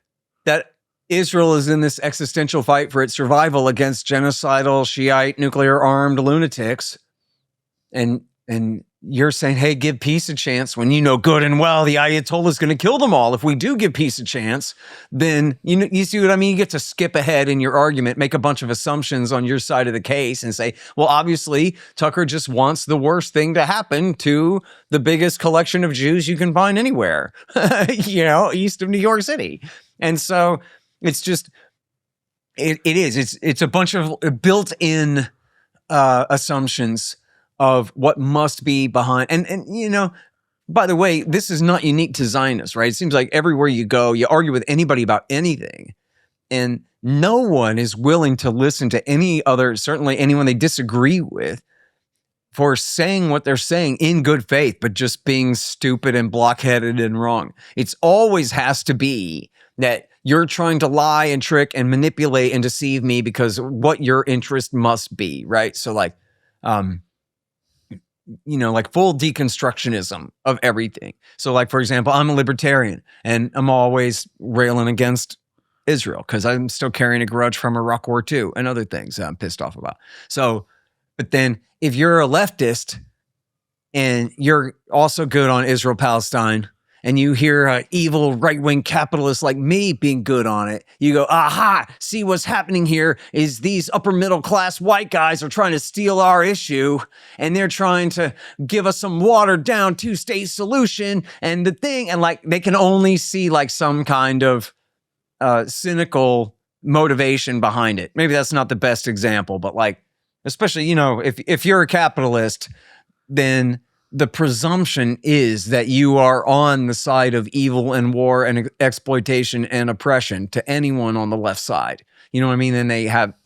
that Israel is in this existential fight for its survival against genocidal Shiite nuclear-armed lunatics, and you're saying, hey, give peace a chance, when you know good and well the Ayatollah is going to kill them all if we do give peace a chance, then you see what I mean? You get to skip ahead in your argument, make a bunch of assumptions on your side of the case and say, well, obviously, Tucker just wants the worst thing to happen to the biggest collection of Jews you can find anywhere, east of New York City. And so it's just, it's a bunch of built-in assumptions of what must be behind. And by the way, this is not unique to Zionists, right? It seems like everywhere you go, you argue with anybody about anything, and no one is willing to listen to any other, certainly anyone they disagree with, for saying what they're saying in good faith, but just being stupid and blockheaded and wrong. It's always has to be that you're trying to lie and trick and manipulate and deceive me because what your interest must be, right? So like full deconstructionism of everything. So like, for example, I'm a libertarian and I'm always railing against Israel because I'm still carrying a grudge from Iraq War II and other things that I'm pissed off about. So, but then if you're a leftist and you're also good on Israel-Palestine, and you hear evil right-wing capitalists like me being good on it, you go, aha, see what's happening here is these upper middle class white guys are trying to steal our issue, and they're trying to give us some watered down two-state solution, and the thing, and like they can only see like some kind of cynical motivation behind it. Maybe that's not the best example, but like, especially, you know, if you're a capitalist, then the presumption is that you are on the side of evil and war and exploitation and oppression to anyone on the left side. You know what I mean? And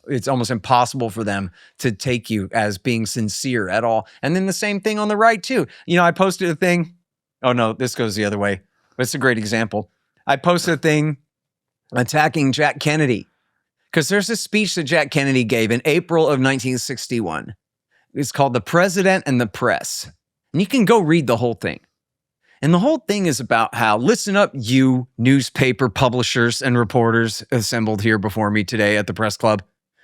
it's almost impossible for them to take you as being sincere at all. And then the same thing on the right too. You know, I posted a thing. Oh no, this goes the other way. But it's a great example. I posted a thing attacking Jack Kennedy because there's a speech that Jack Kennedy gave in April of 1961. It's called The President and the Press. And you can go read the whole thing. And the whole thing is about how, listen up, you newspaper publishers and reporters assembled here before me today at the press club.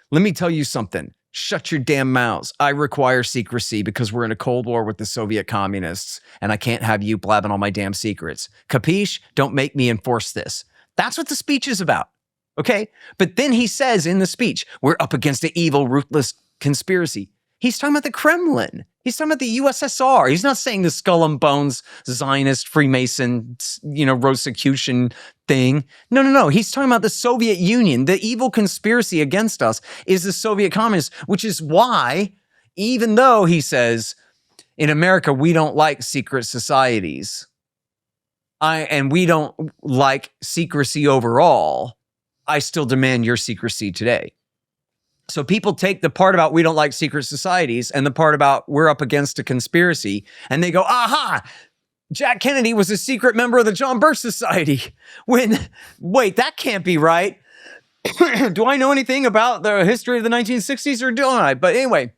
Let me tell you something. Shut your damn mouths. I require secrecy because we're in a Cold War with the Soviet communists, and I can't have you blabbing all my damn secrets. Capiche? Don't make me enforce this. That's what the speech is about. Okay? But then he says in the speech, we're up against an evil, ruthless conspiracy. He's talking about the Kremlin. He's talking about the USSR. He's not saying the skull and bones Zionist Freemason, you know, Rosicrucian thing. No. He's talking about the Soviet Union. The evil conspiracy against us is the Soviet communists, which is why, even though he says, in America, we don't like secret societies, and we don't like secrecy overall, I still demand your secrecy today. So people take the part about we don't like secret societies and the part about we're up against a conspiracy, and they go, aha, Jack Kennedy was a secret member of the John Birch Society. Wait, that can't be right. Do I know anything about the history of the 1960s or don't I? But anyway,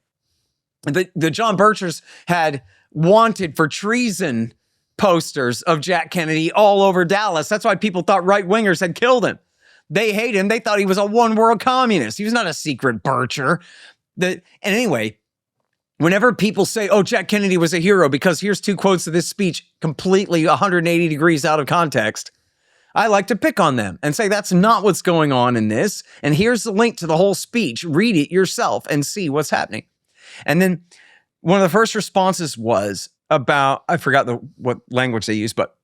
the John Birchers had wanted for treason posters of Jack Kennedy all over Dallas. That's why people thought right-wingers had killed him. They hate him. They thought he was a one-world communist. He was not a secret Bircher. And anyway, whenever people say, oh, Jack Kennedy was a hero, because here's two quotes of this speech completely 180 degrees out of context, I like to pick on them and say, that's not what's going on in this. And here's the link to the whole speech. Read it yourself and see what's happening. And then one of the first responses was about, I forgot what language they used, but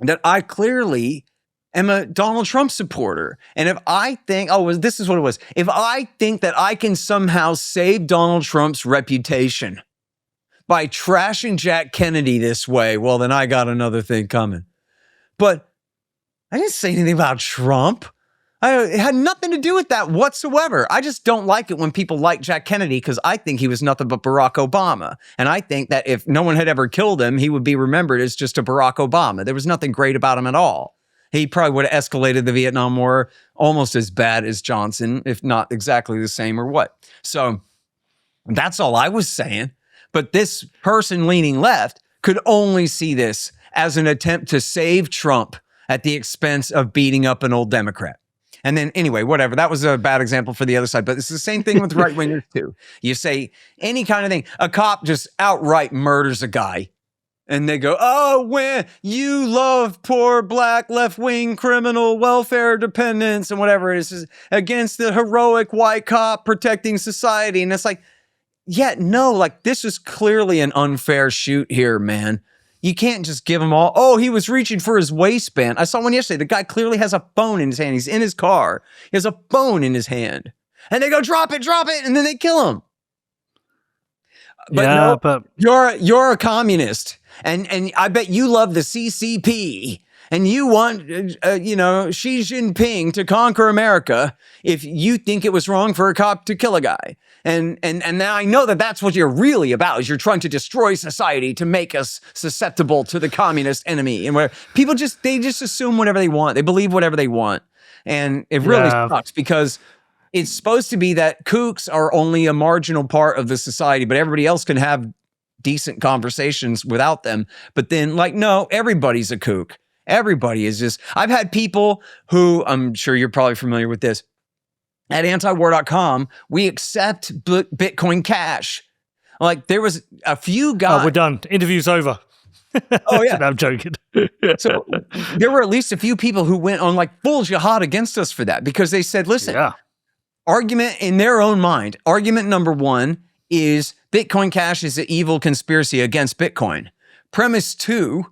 that I clearly am a Donald Trump supporter. And if I think, this is what it was. If I think that I can somehow save Donald Trump's reputation by trashing Jack Kennedy this way, well, then I got another thing coming. But I didn't say anything about Trump. It had nothing to do with that whatsoever. I just don't like it when people like Jack Kennedy because I think he was nothing but Barack Obama. And I think that if no one had ever killed him, he would be remembered as just a Barack Obama. There was nothing great about him at all. He probably would have escalated the Vietnam War almost as bad as Johnson, if not exactly the same or what. So that's all I was saying. But this person leaning left could only see this as an attempt to save Trump at the expense of beating up an old Democrat. And then anyway, whatever. That was a bad example for the other side. But it's the same thing with right-wingers too. You say any kind of thing. A cop just outright murders a guy. And they go, oh, when you love poor black left-wing criminal welfare dependents and whatever it is against the heroic white cop protecting society. And it's like, yeah, no, like this is clearly an unfair shoot here, man. You can't just give them all. Oh, he was reaching for his waistband. I saw one yesterday. The guy clearly has a phone in his hand. He's in his car. He has a phone in his hand. And they go, drop it. And then they kill him. But yeah, no, but you're a communist. And I bet you love the CCP and you want, Xi Jinping to conquer America if you think it was wrong for a cop to kill a guy. And now I know that that's what you're really about, is you're trying to destroy society to make us susceptible to the communist enemy. And where people they just assume whatever they want. They believe whatever they want. And it really sucks because it's supposed to be that kooks are only a marginal part of the society, but everybody else can have decent conversations without them. But then no, everybody's a kook. Everybody is just, I've had people who, I'm sure you're probably familiar with this. At antiwar.com, we accept Bitcoin Cash. Like there was a few guys. Oh, we're done. Interview's over. Oh yeah, No, I'm joking. so there were at least a few people who went on like full jihad against us for that because they said, listen, Yeah. argument in their own mind, argument number one is Bitcoin Cash is an evil conspiracy against Bitcoin. Premise two,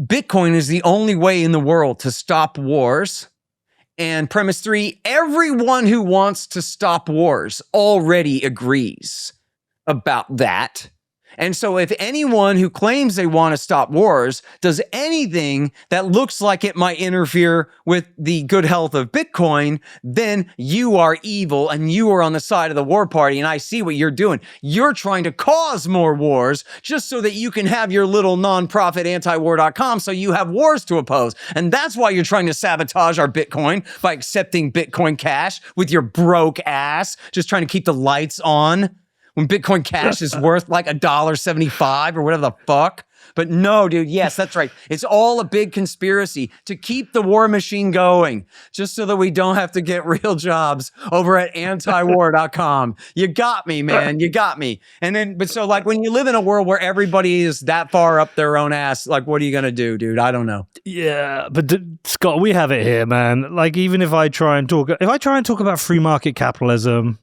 Bitcoin is the only way in the world to stop wars. And premise three, everyone who wants to stop wars already agrees about that. And so if anyone who claims they want to stop wars does anything that looks like it might interfere with the good health of Bitcoin, then you are evil and you are on the side of the war party. And I see what you're doing. You're trying to cause more wars just so that you can have your little nonprofit antiwar.com so you have wars to oppose. And that's why you're trying to sabotage our Bitcoin by accepting Bitcoin Cash with your broke ass, just trying to keep the lights on. When Bitcoin Cash is worth like $1.75 or whatever the fuck. But no, dude, yes, that's right. It's all a big conspiracy to keep the war machine going, just so that we don't have to get real jobs over at antiwar.com. You got me, man. You got me. And then, but so like when you live in a world where everybody is that far up their own ass, like what are you going to do, dude? I don't know. Yeah, but Scott, we have it here, man. Like even if I try and talk about free market capitalism,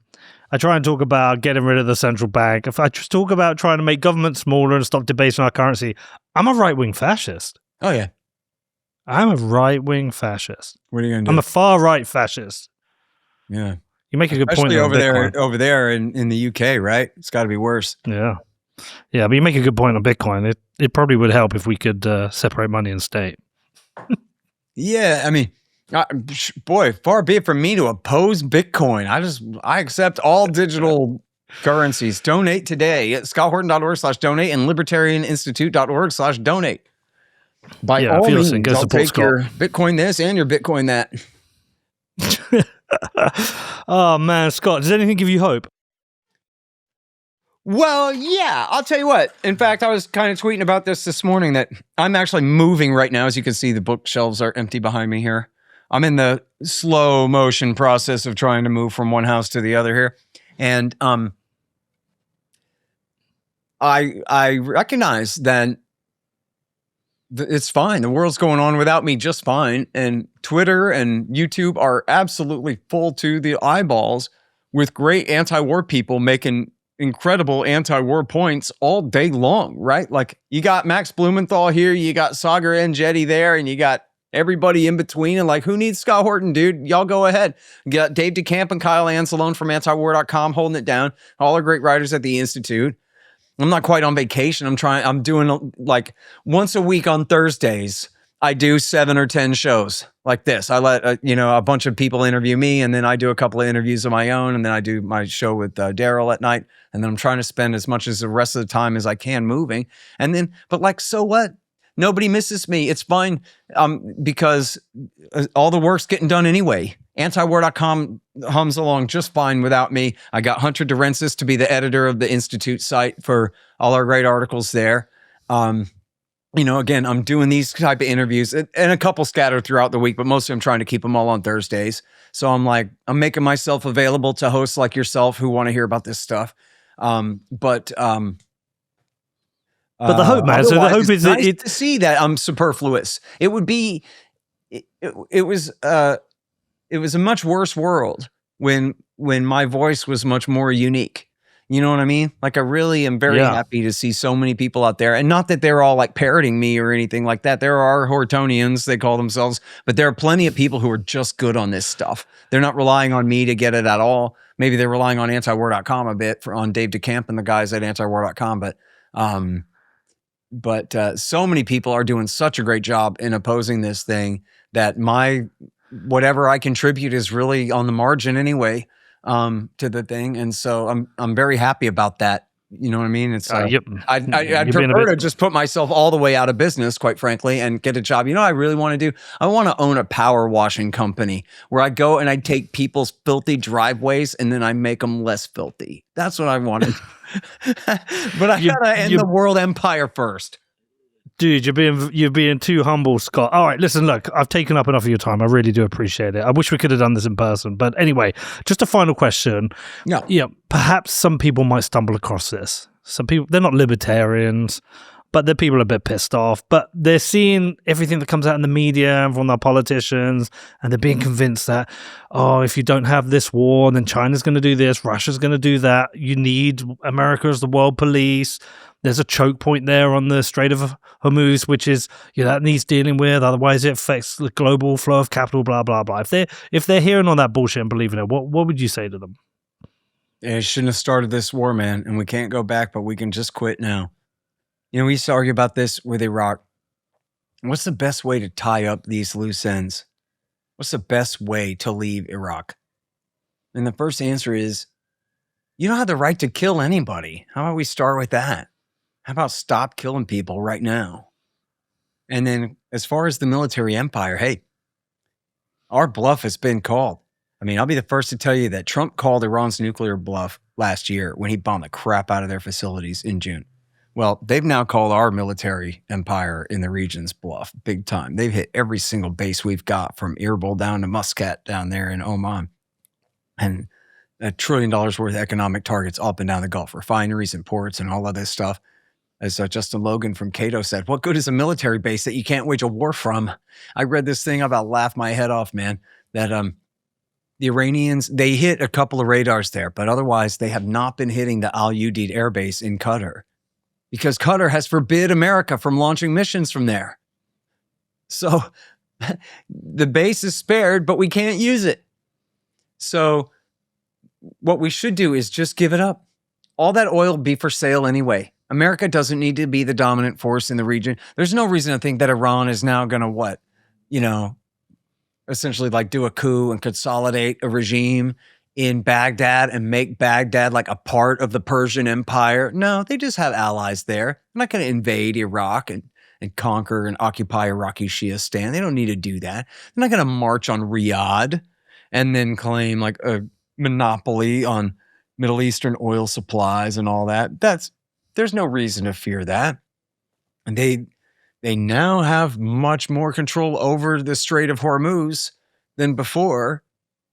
I try and talk about getting rid of the central bank. If I just talk about trying to make government smaller and stop debasing our currency, I'm a right-wing fascist. Oh, yeah. I'm a right-wing fascist. What are you going to do? I'm a far-right fascist. Yeah. You make a good point. Especially over there in the UK, right? It's got to be worse. Yeah. Yeah, but you make a good point on Bitcoin. It probably would help if we could separate money and state. Yeah, I mean, boy, far be it from me to oppose Bitcoin. I accept all digital currencies. Donate today at scotthorton.org/donate and libertarianinstitute.org/donate. By all means, I'll take your Bitcoin this and your Bitcoin that. Oh, man, Scott, does anything give you hope? Well, yeah, I'll tell you what. In fact, I was kind of tweeting about this morning that I'm actually moving right now. As you can see, the bookshelves are empty behind me here. I'm in the slow motion process of trying to move from one house to the other here. And I recognize that it's fine. The world's going on without me just fine. And Twitter and YouTube are absolutely full to the eyeballs with great anti-war people making incredible anti-war points all day long, right? Like you got Max Blumenthal here, you got Sagar Enjeti there, and you got everybody in between. And like, who needs Scott Horton, dude? Y'all go ahead. You got Dave DeCamp and Kyle Anzalone from antiwar.com holding it down. All our great writers at the Institute. I'm not quite on vacation. I'm doing like once a week on Thursdays. I do 7 or 10 shows like this. I let a bunch of people interview me, and then I do a couple of interviews of my own, and then I do my show with Daryl at night, and then I'm trying to spend as much as the rest of the time as I can moving. And then, but like, so what? Nobody misses me. It's fine because all the work's getting done anyway. Antiwar.com hums along just fine without me. I got Hunter Durensis to be the editor of the Institute site for all our great articles there. Again, I'm doing these type of interviews and a couple scattered throughout the week, but mostly I'm trying to keep them all on Thursdays. So I'm making myself available to hosts like yourself who want to hear about this stuff. But the hope, man. So the hope is nice to see that I'm superfluous. It would be, it was a much worse world when my voice was much more unique. You know what I mean? Like I really am very happy to see so many people out there, and not that they're all like parroting me or anything like that. There are Hortonians, they call themselves, but there are plenty of people who are just good on this stuff. They're not relying on me to get it at all. Maybe they're relying on antiwar.com a bit on Dave DeCamp and the guys at antiwar.com, but so many people are doing such a great job in opposing this thing that whatever I contribute is really on the margin anyway. To the thing, and so I'm very happy about that. You know what I mean? It's yep. I'd prefer to just put myself all the way out of business, quite frankly, and get a job. You know what I really want to do? I want to own a power washing company where I go and I take people's filthy driveways and then I make them less filthy. That's what I wanted. But I gotta end the world empire first. Dude, you're being too humble, Scott. All right, listen, look, I've taken up enough of your time. I really do appreciate it. I wish we could have done this in person. But anyway, just a final question. Yeah. Perhaps some people might stumble across this. Some people, they're not libertarians. but the people are a bit pissed off. But they're seeing everything that comes out in the media and from the politicians, and they're being convinced that, oh, if you don't have this war, then China's going to do this, Russia's going to do that. You need America as the world police. There's a choke point there on the Strait of Hormuz, which is, that needs dealing with. Otherwise, it affects the global flow of capital. Blah blah blah. If they're hearing all that bullshit and believing it, what would you say to them? It shouldn't have started this war, man, and we can't go back, but we can just quit now. We used to argue about this with Iraq. What's the best way to tie up these loose ends? What's the best way to leave Iraq? And the first answer is, you don't have the right to kill anybody. How about we start with that? How about stop killing people right now? And then as far as the military empire, hey, our bluff has been called. I mean, I'll be the first to tell you that Trump called Iran's nuclear bluff last year when he bombed the crap out of their facilities in June. Well, they've now called our military empire in the region's bluff big time. They've hit every single base we've got from Erbil down to Muscat down there in Oman. And $1 trillion worth of economic targets up and down the Gulf, refineries and ports and all of this stuff. As Justin Logan from Cato said, what good is a military base that you can't wage a war from? I read this thing, I about laughed my head off, man, that the Iranians, they hit a couple of radars there, but otherwise they have not been hitting the Al Udeid Air Base in Qatar because Qatar has forbid America from launching missions from there. So the base is spared, but we can't use it. So what we should do is just give it up. All that oil will be for sale anyway. America doesn't need to be the dominant force in the region. There's no reason to think that Iran is now going to essentially like do a coup and consolidate a regime in Baghdad and make Baghdad like a part of the Persian Empire. No, they just have allies there. They're not going to invade Iraq and conquer and occupy Iraqi Shiistan. They don't need to do that. They're not going to march on Riyadh and then claim like a monopoly on Middle Eastern oil supplies and all that. There's no reason to fear that. And they now have much more control over the Strait of Hormuz than before.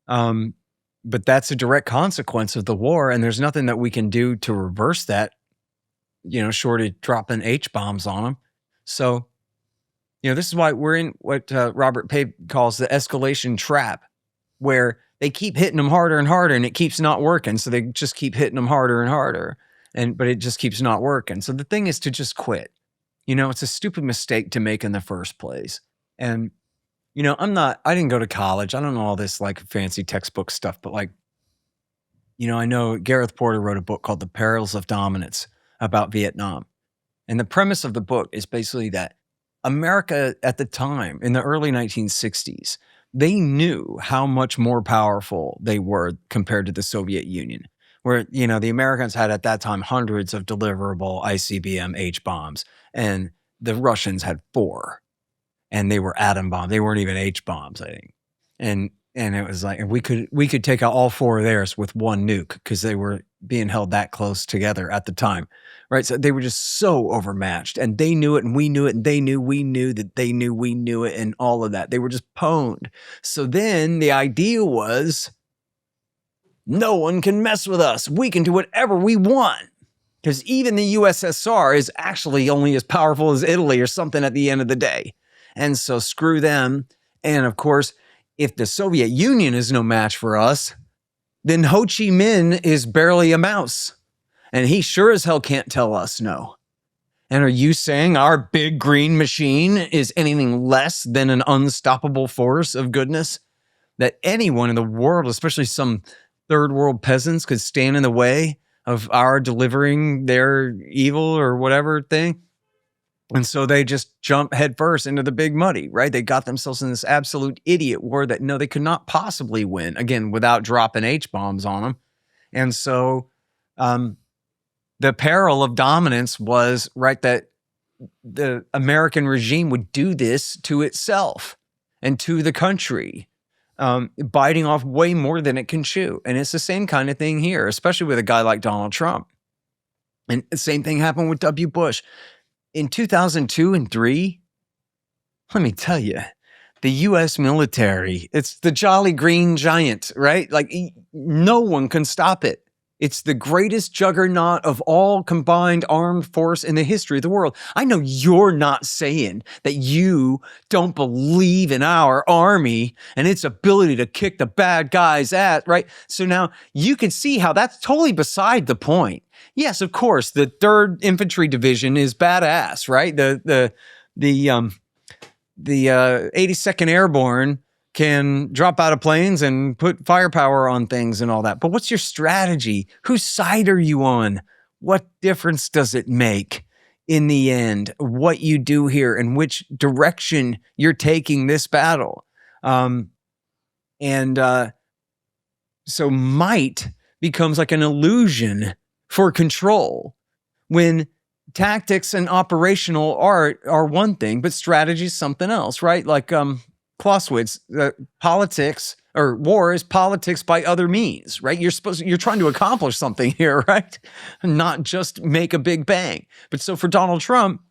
But that's a direct consequence of the war. And there's nothing that we can do to reverse that, short of dropping H-bombs on them. So, this is why we're in what Robert Pape calls the escalation trap, where they keep hitting them harder and harder and it keeps not working. So they just keep hitting them harder and harder. But it just keeps not working. So the thing is to just quit. It's a stupid mistake to make in the first place. And, I didn't go to college. I don't know all this like fancy textbook stuff, but I know Gareth Porter wrote a book called The Perils of Dominance about Vietnam. And the premise of the book is basically that America at the time, in the early 1960s, they knew how much more powerful they were compared to the Soviet Union. Where, the Americans had at that time hundreds of deliverable ICBM H-bombs, and the Russians had 4, and they were atom bombs. They weren't even H-bombs, I think. And it was like, we could take out all 4 of theirs with one nuke because they were being held that close together at the time, right? So they were just so overmatched, and they knew it, and we knew it, and they knew we knew that they knew we knew it, and all of that. They were just pwned. So then the idea was, no one can mess with us. We can do whatever we want. Because even the USSR is actually only as powerful as Italy or something at the end of the day. And so screw them. And of course, if the Soviet Union is no match for us, then Ho Chi Minh is barely a mouse. And he sure as hell can't tell us no. And are you saying our big green machine is anything less than an unstoppable force of goodness? That anyone in the world, especially some third world peasants, could stand in the way of our delivering their evil or whatever thing? And so they just jump headfirst into the big muddy, right? They got themselves in this absolute idiot war that, no, they could not possibly win, again, without dropping H-bombs on them. And so the peril of dominance was, right, that the American regime would do this to itself and to the country, biting off way more than it can chew. And it's the same kind of thing here, especially with a guy like Donald Trump. And the same thing happened with W. Bush. In 2002 and 3, let me tell you, the U.S. military, it's the Jolly Green Giant, right? Like, no one can stop it. It's the greatest juggernaut of all combined armed force in the history of the world. I know you're not saying that you don't believe in our army and its ability to kick the bad guys' ass, right? So now you can see how that's totally beside the point. Yes, of course, the 3rd Infantry Division is badass, right? The 82nd Airborne can drop out of planes and put firepower on things and all that. But what's your strategy? Whose side are you on? What difference does it make in the end, what you do here and which direction you're taking this battle? So might becomes like an illusion for control when tactics and operational art are one thing, but strategy is something else, right? Like, Clausewitz, politics or war is politics by other means, right? You're trying to accomplish something here, right? Not just make a big bang. But so for Donald Trump,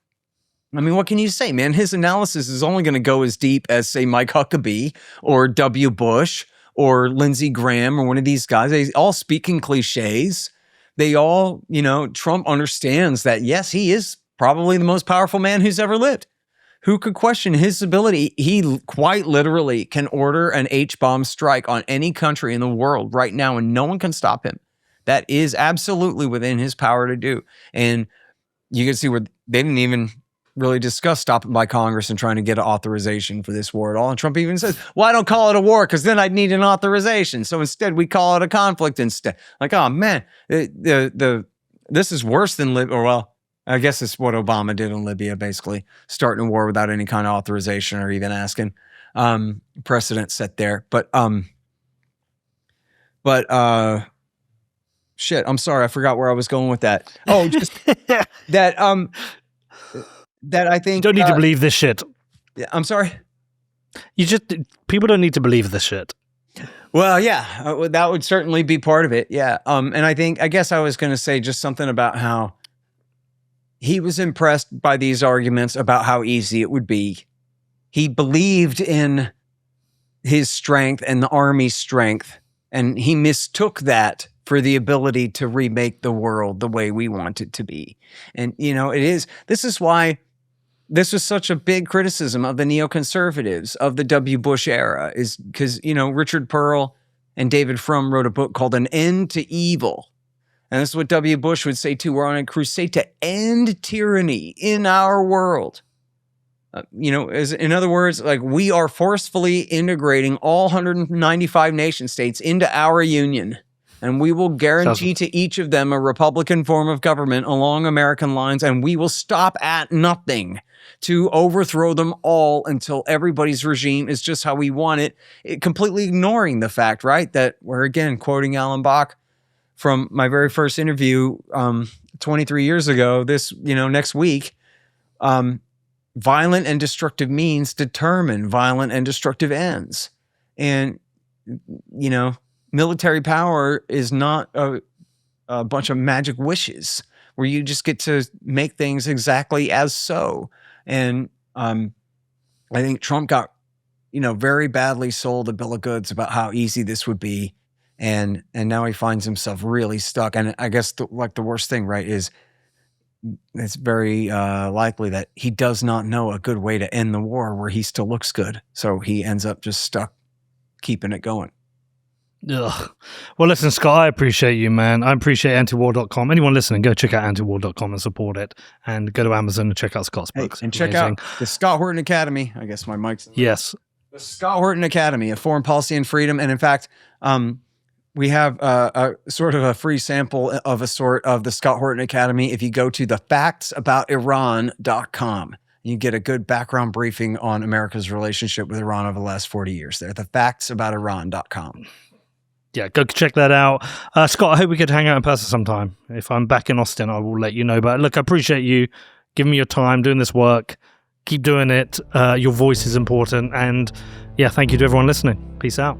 I mean, what can you say, man? His analysis is only going to go as deep as, say, Mike Huckabee or W. Bush or Lindsey Graham or one of these guys. They all speak in cliches. They all, Trump understands that, yes, he is probably the most powerful man who's ever lived. Who could question his ability? He quite literally can order an H-bomb strike on any country in the world right now, and no one can stop him. That is absolutely within his power to do. And you can see where they didn't even really discuss stopping by Congress and trying to get an authorization for this war at all. And Trump even says, well, I don't call it a war because then I'd need an authorization. So instead, we call it a conflict instead. Like, oh, man, this is worse than Libya. Or, well, I guess it's what Obama did in Libya, basically starting a war without any kind of authorization or even asking. Precedent set there. But shit, I'm sorry. I forgot where I was going with that. Oh, just that I think... You don't need to believe this shit. Yeah, I'm sorry? People don't need to believe this shit. Well, yeah, that would certainly be part of it. Yeah. And I guess I was going to say just something about how he was impressed by these arguments about how easy it would be. He believed in his strength and the army's strength, and he mistook that for the ability to remake the world the way we want it to be. And, this is why this was such a big criticism of the neoconservatives of the W. Bush era, is because, Richard Pearl and David Frum wrote a book called An End to Evil. And this is what W. Bush would say too. We're on a crusade to end tyranny in our world. In other words, like, we are forcefully integrating all 195 nation states into our union. And we will guarantee to each of them a Republican form of government along American lines. And we will stop at nothing to overthrow them all until everybody's regime is just how we want it, completely ignoring the fact, right, that we're, again, quoting Alan Bach from my very first interview 23 years ago, next week, violent and destructive means determine violent and destructive ends. And, military power is not a bunch of magic wishes where you just get to make things exactly as so. And I think Trump got, very badly sold a bill of goods about how easy this would be. And now he finds himself really stuck. And I guess the worst thing, right, is it's very likely that he does not know a good way to end the war where he still looks good. So he ends up just stuck keeping it going. Ugh. Well, listen, Scott, I appreciate you, man. I appreciate antiwar.com. Anyone listening, go check out antiwar.com and support it. And go to Amazon and check out Scott's books. And check out the Scott Horton Academy. I guess my mic's... Yes. The Scott Horton Academy of Foreign Policy and Freedom. And in fact, we have a sort of a free sample of a sort of the Scott Horton Academy. If you go to thefactsaboutiran.com, you get a good background briefing on America's relationship with Iran over the last 40 years there. Thefactsaboutiran.com. Yeah, go check that out. Scott, I hope we could hang out in person sometime. If I'm back in Austin, I will let you know. But look, I appreciate you giving me your time, doing this work. Keep doing it. Your voice is important. And yeah, thank you to everyone listening. Peace out.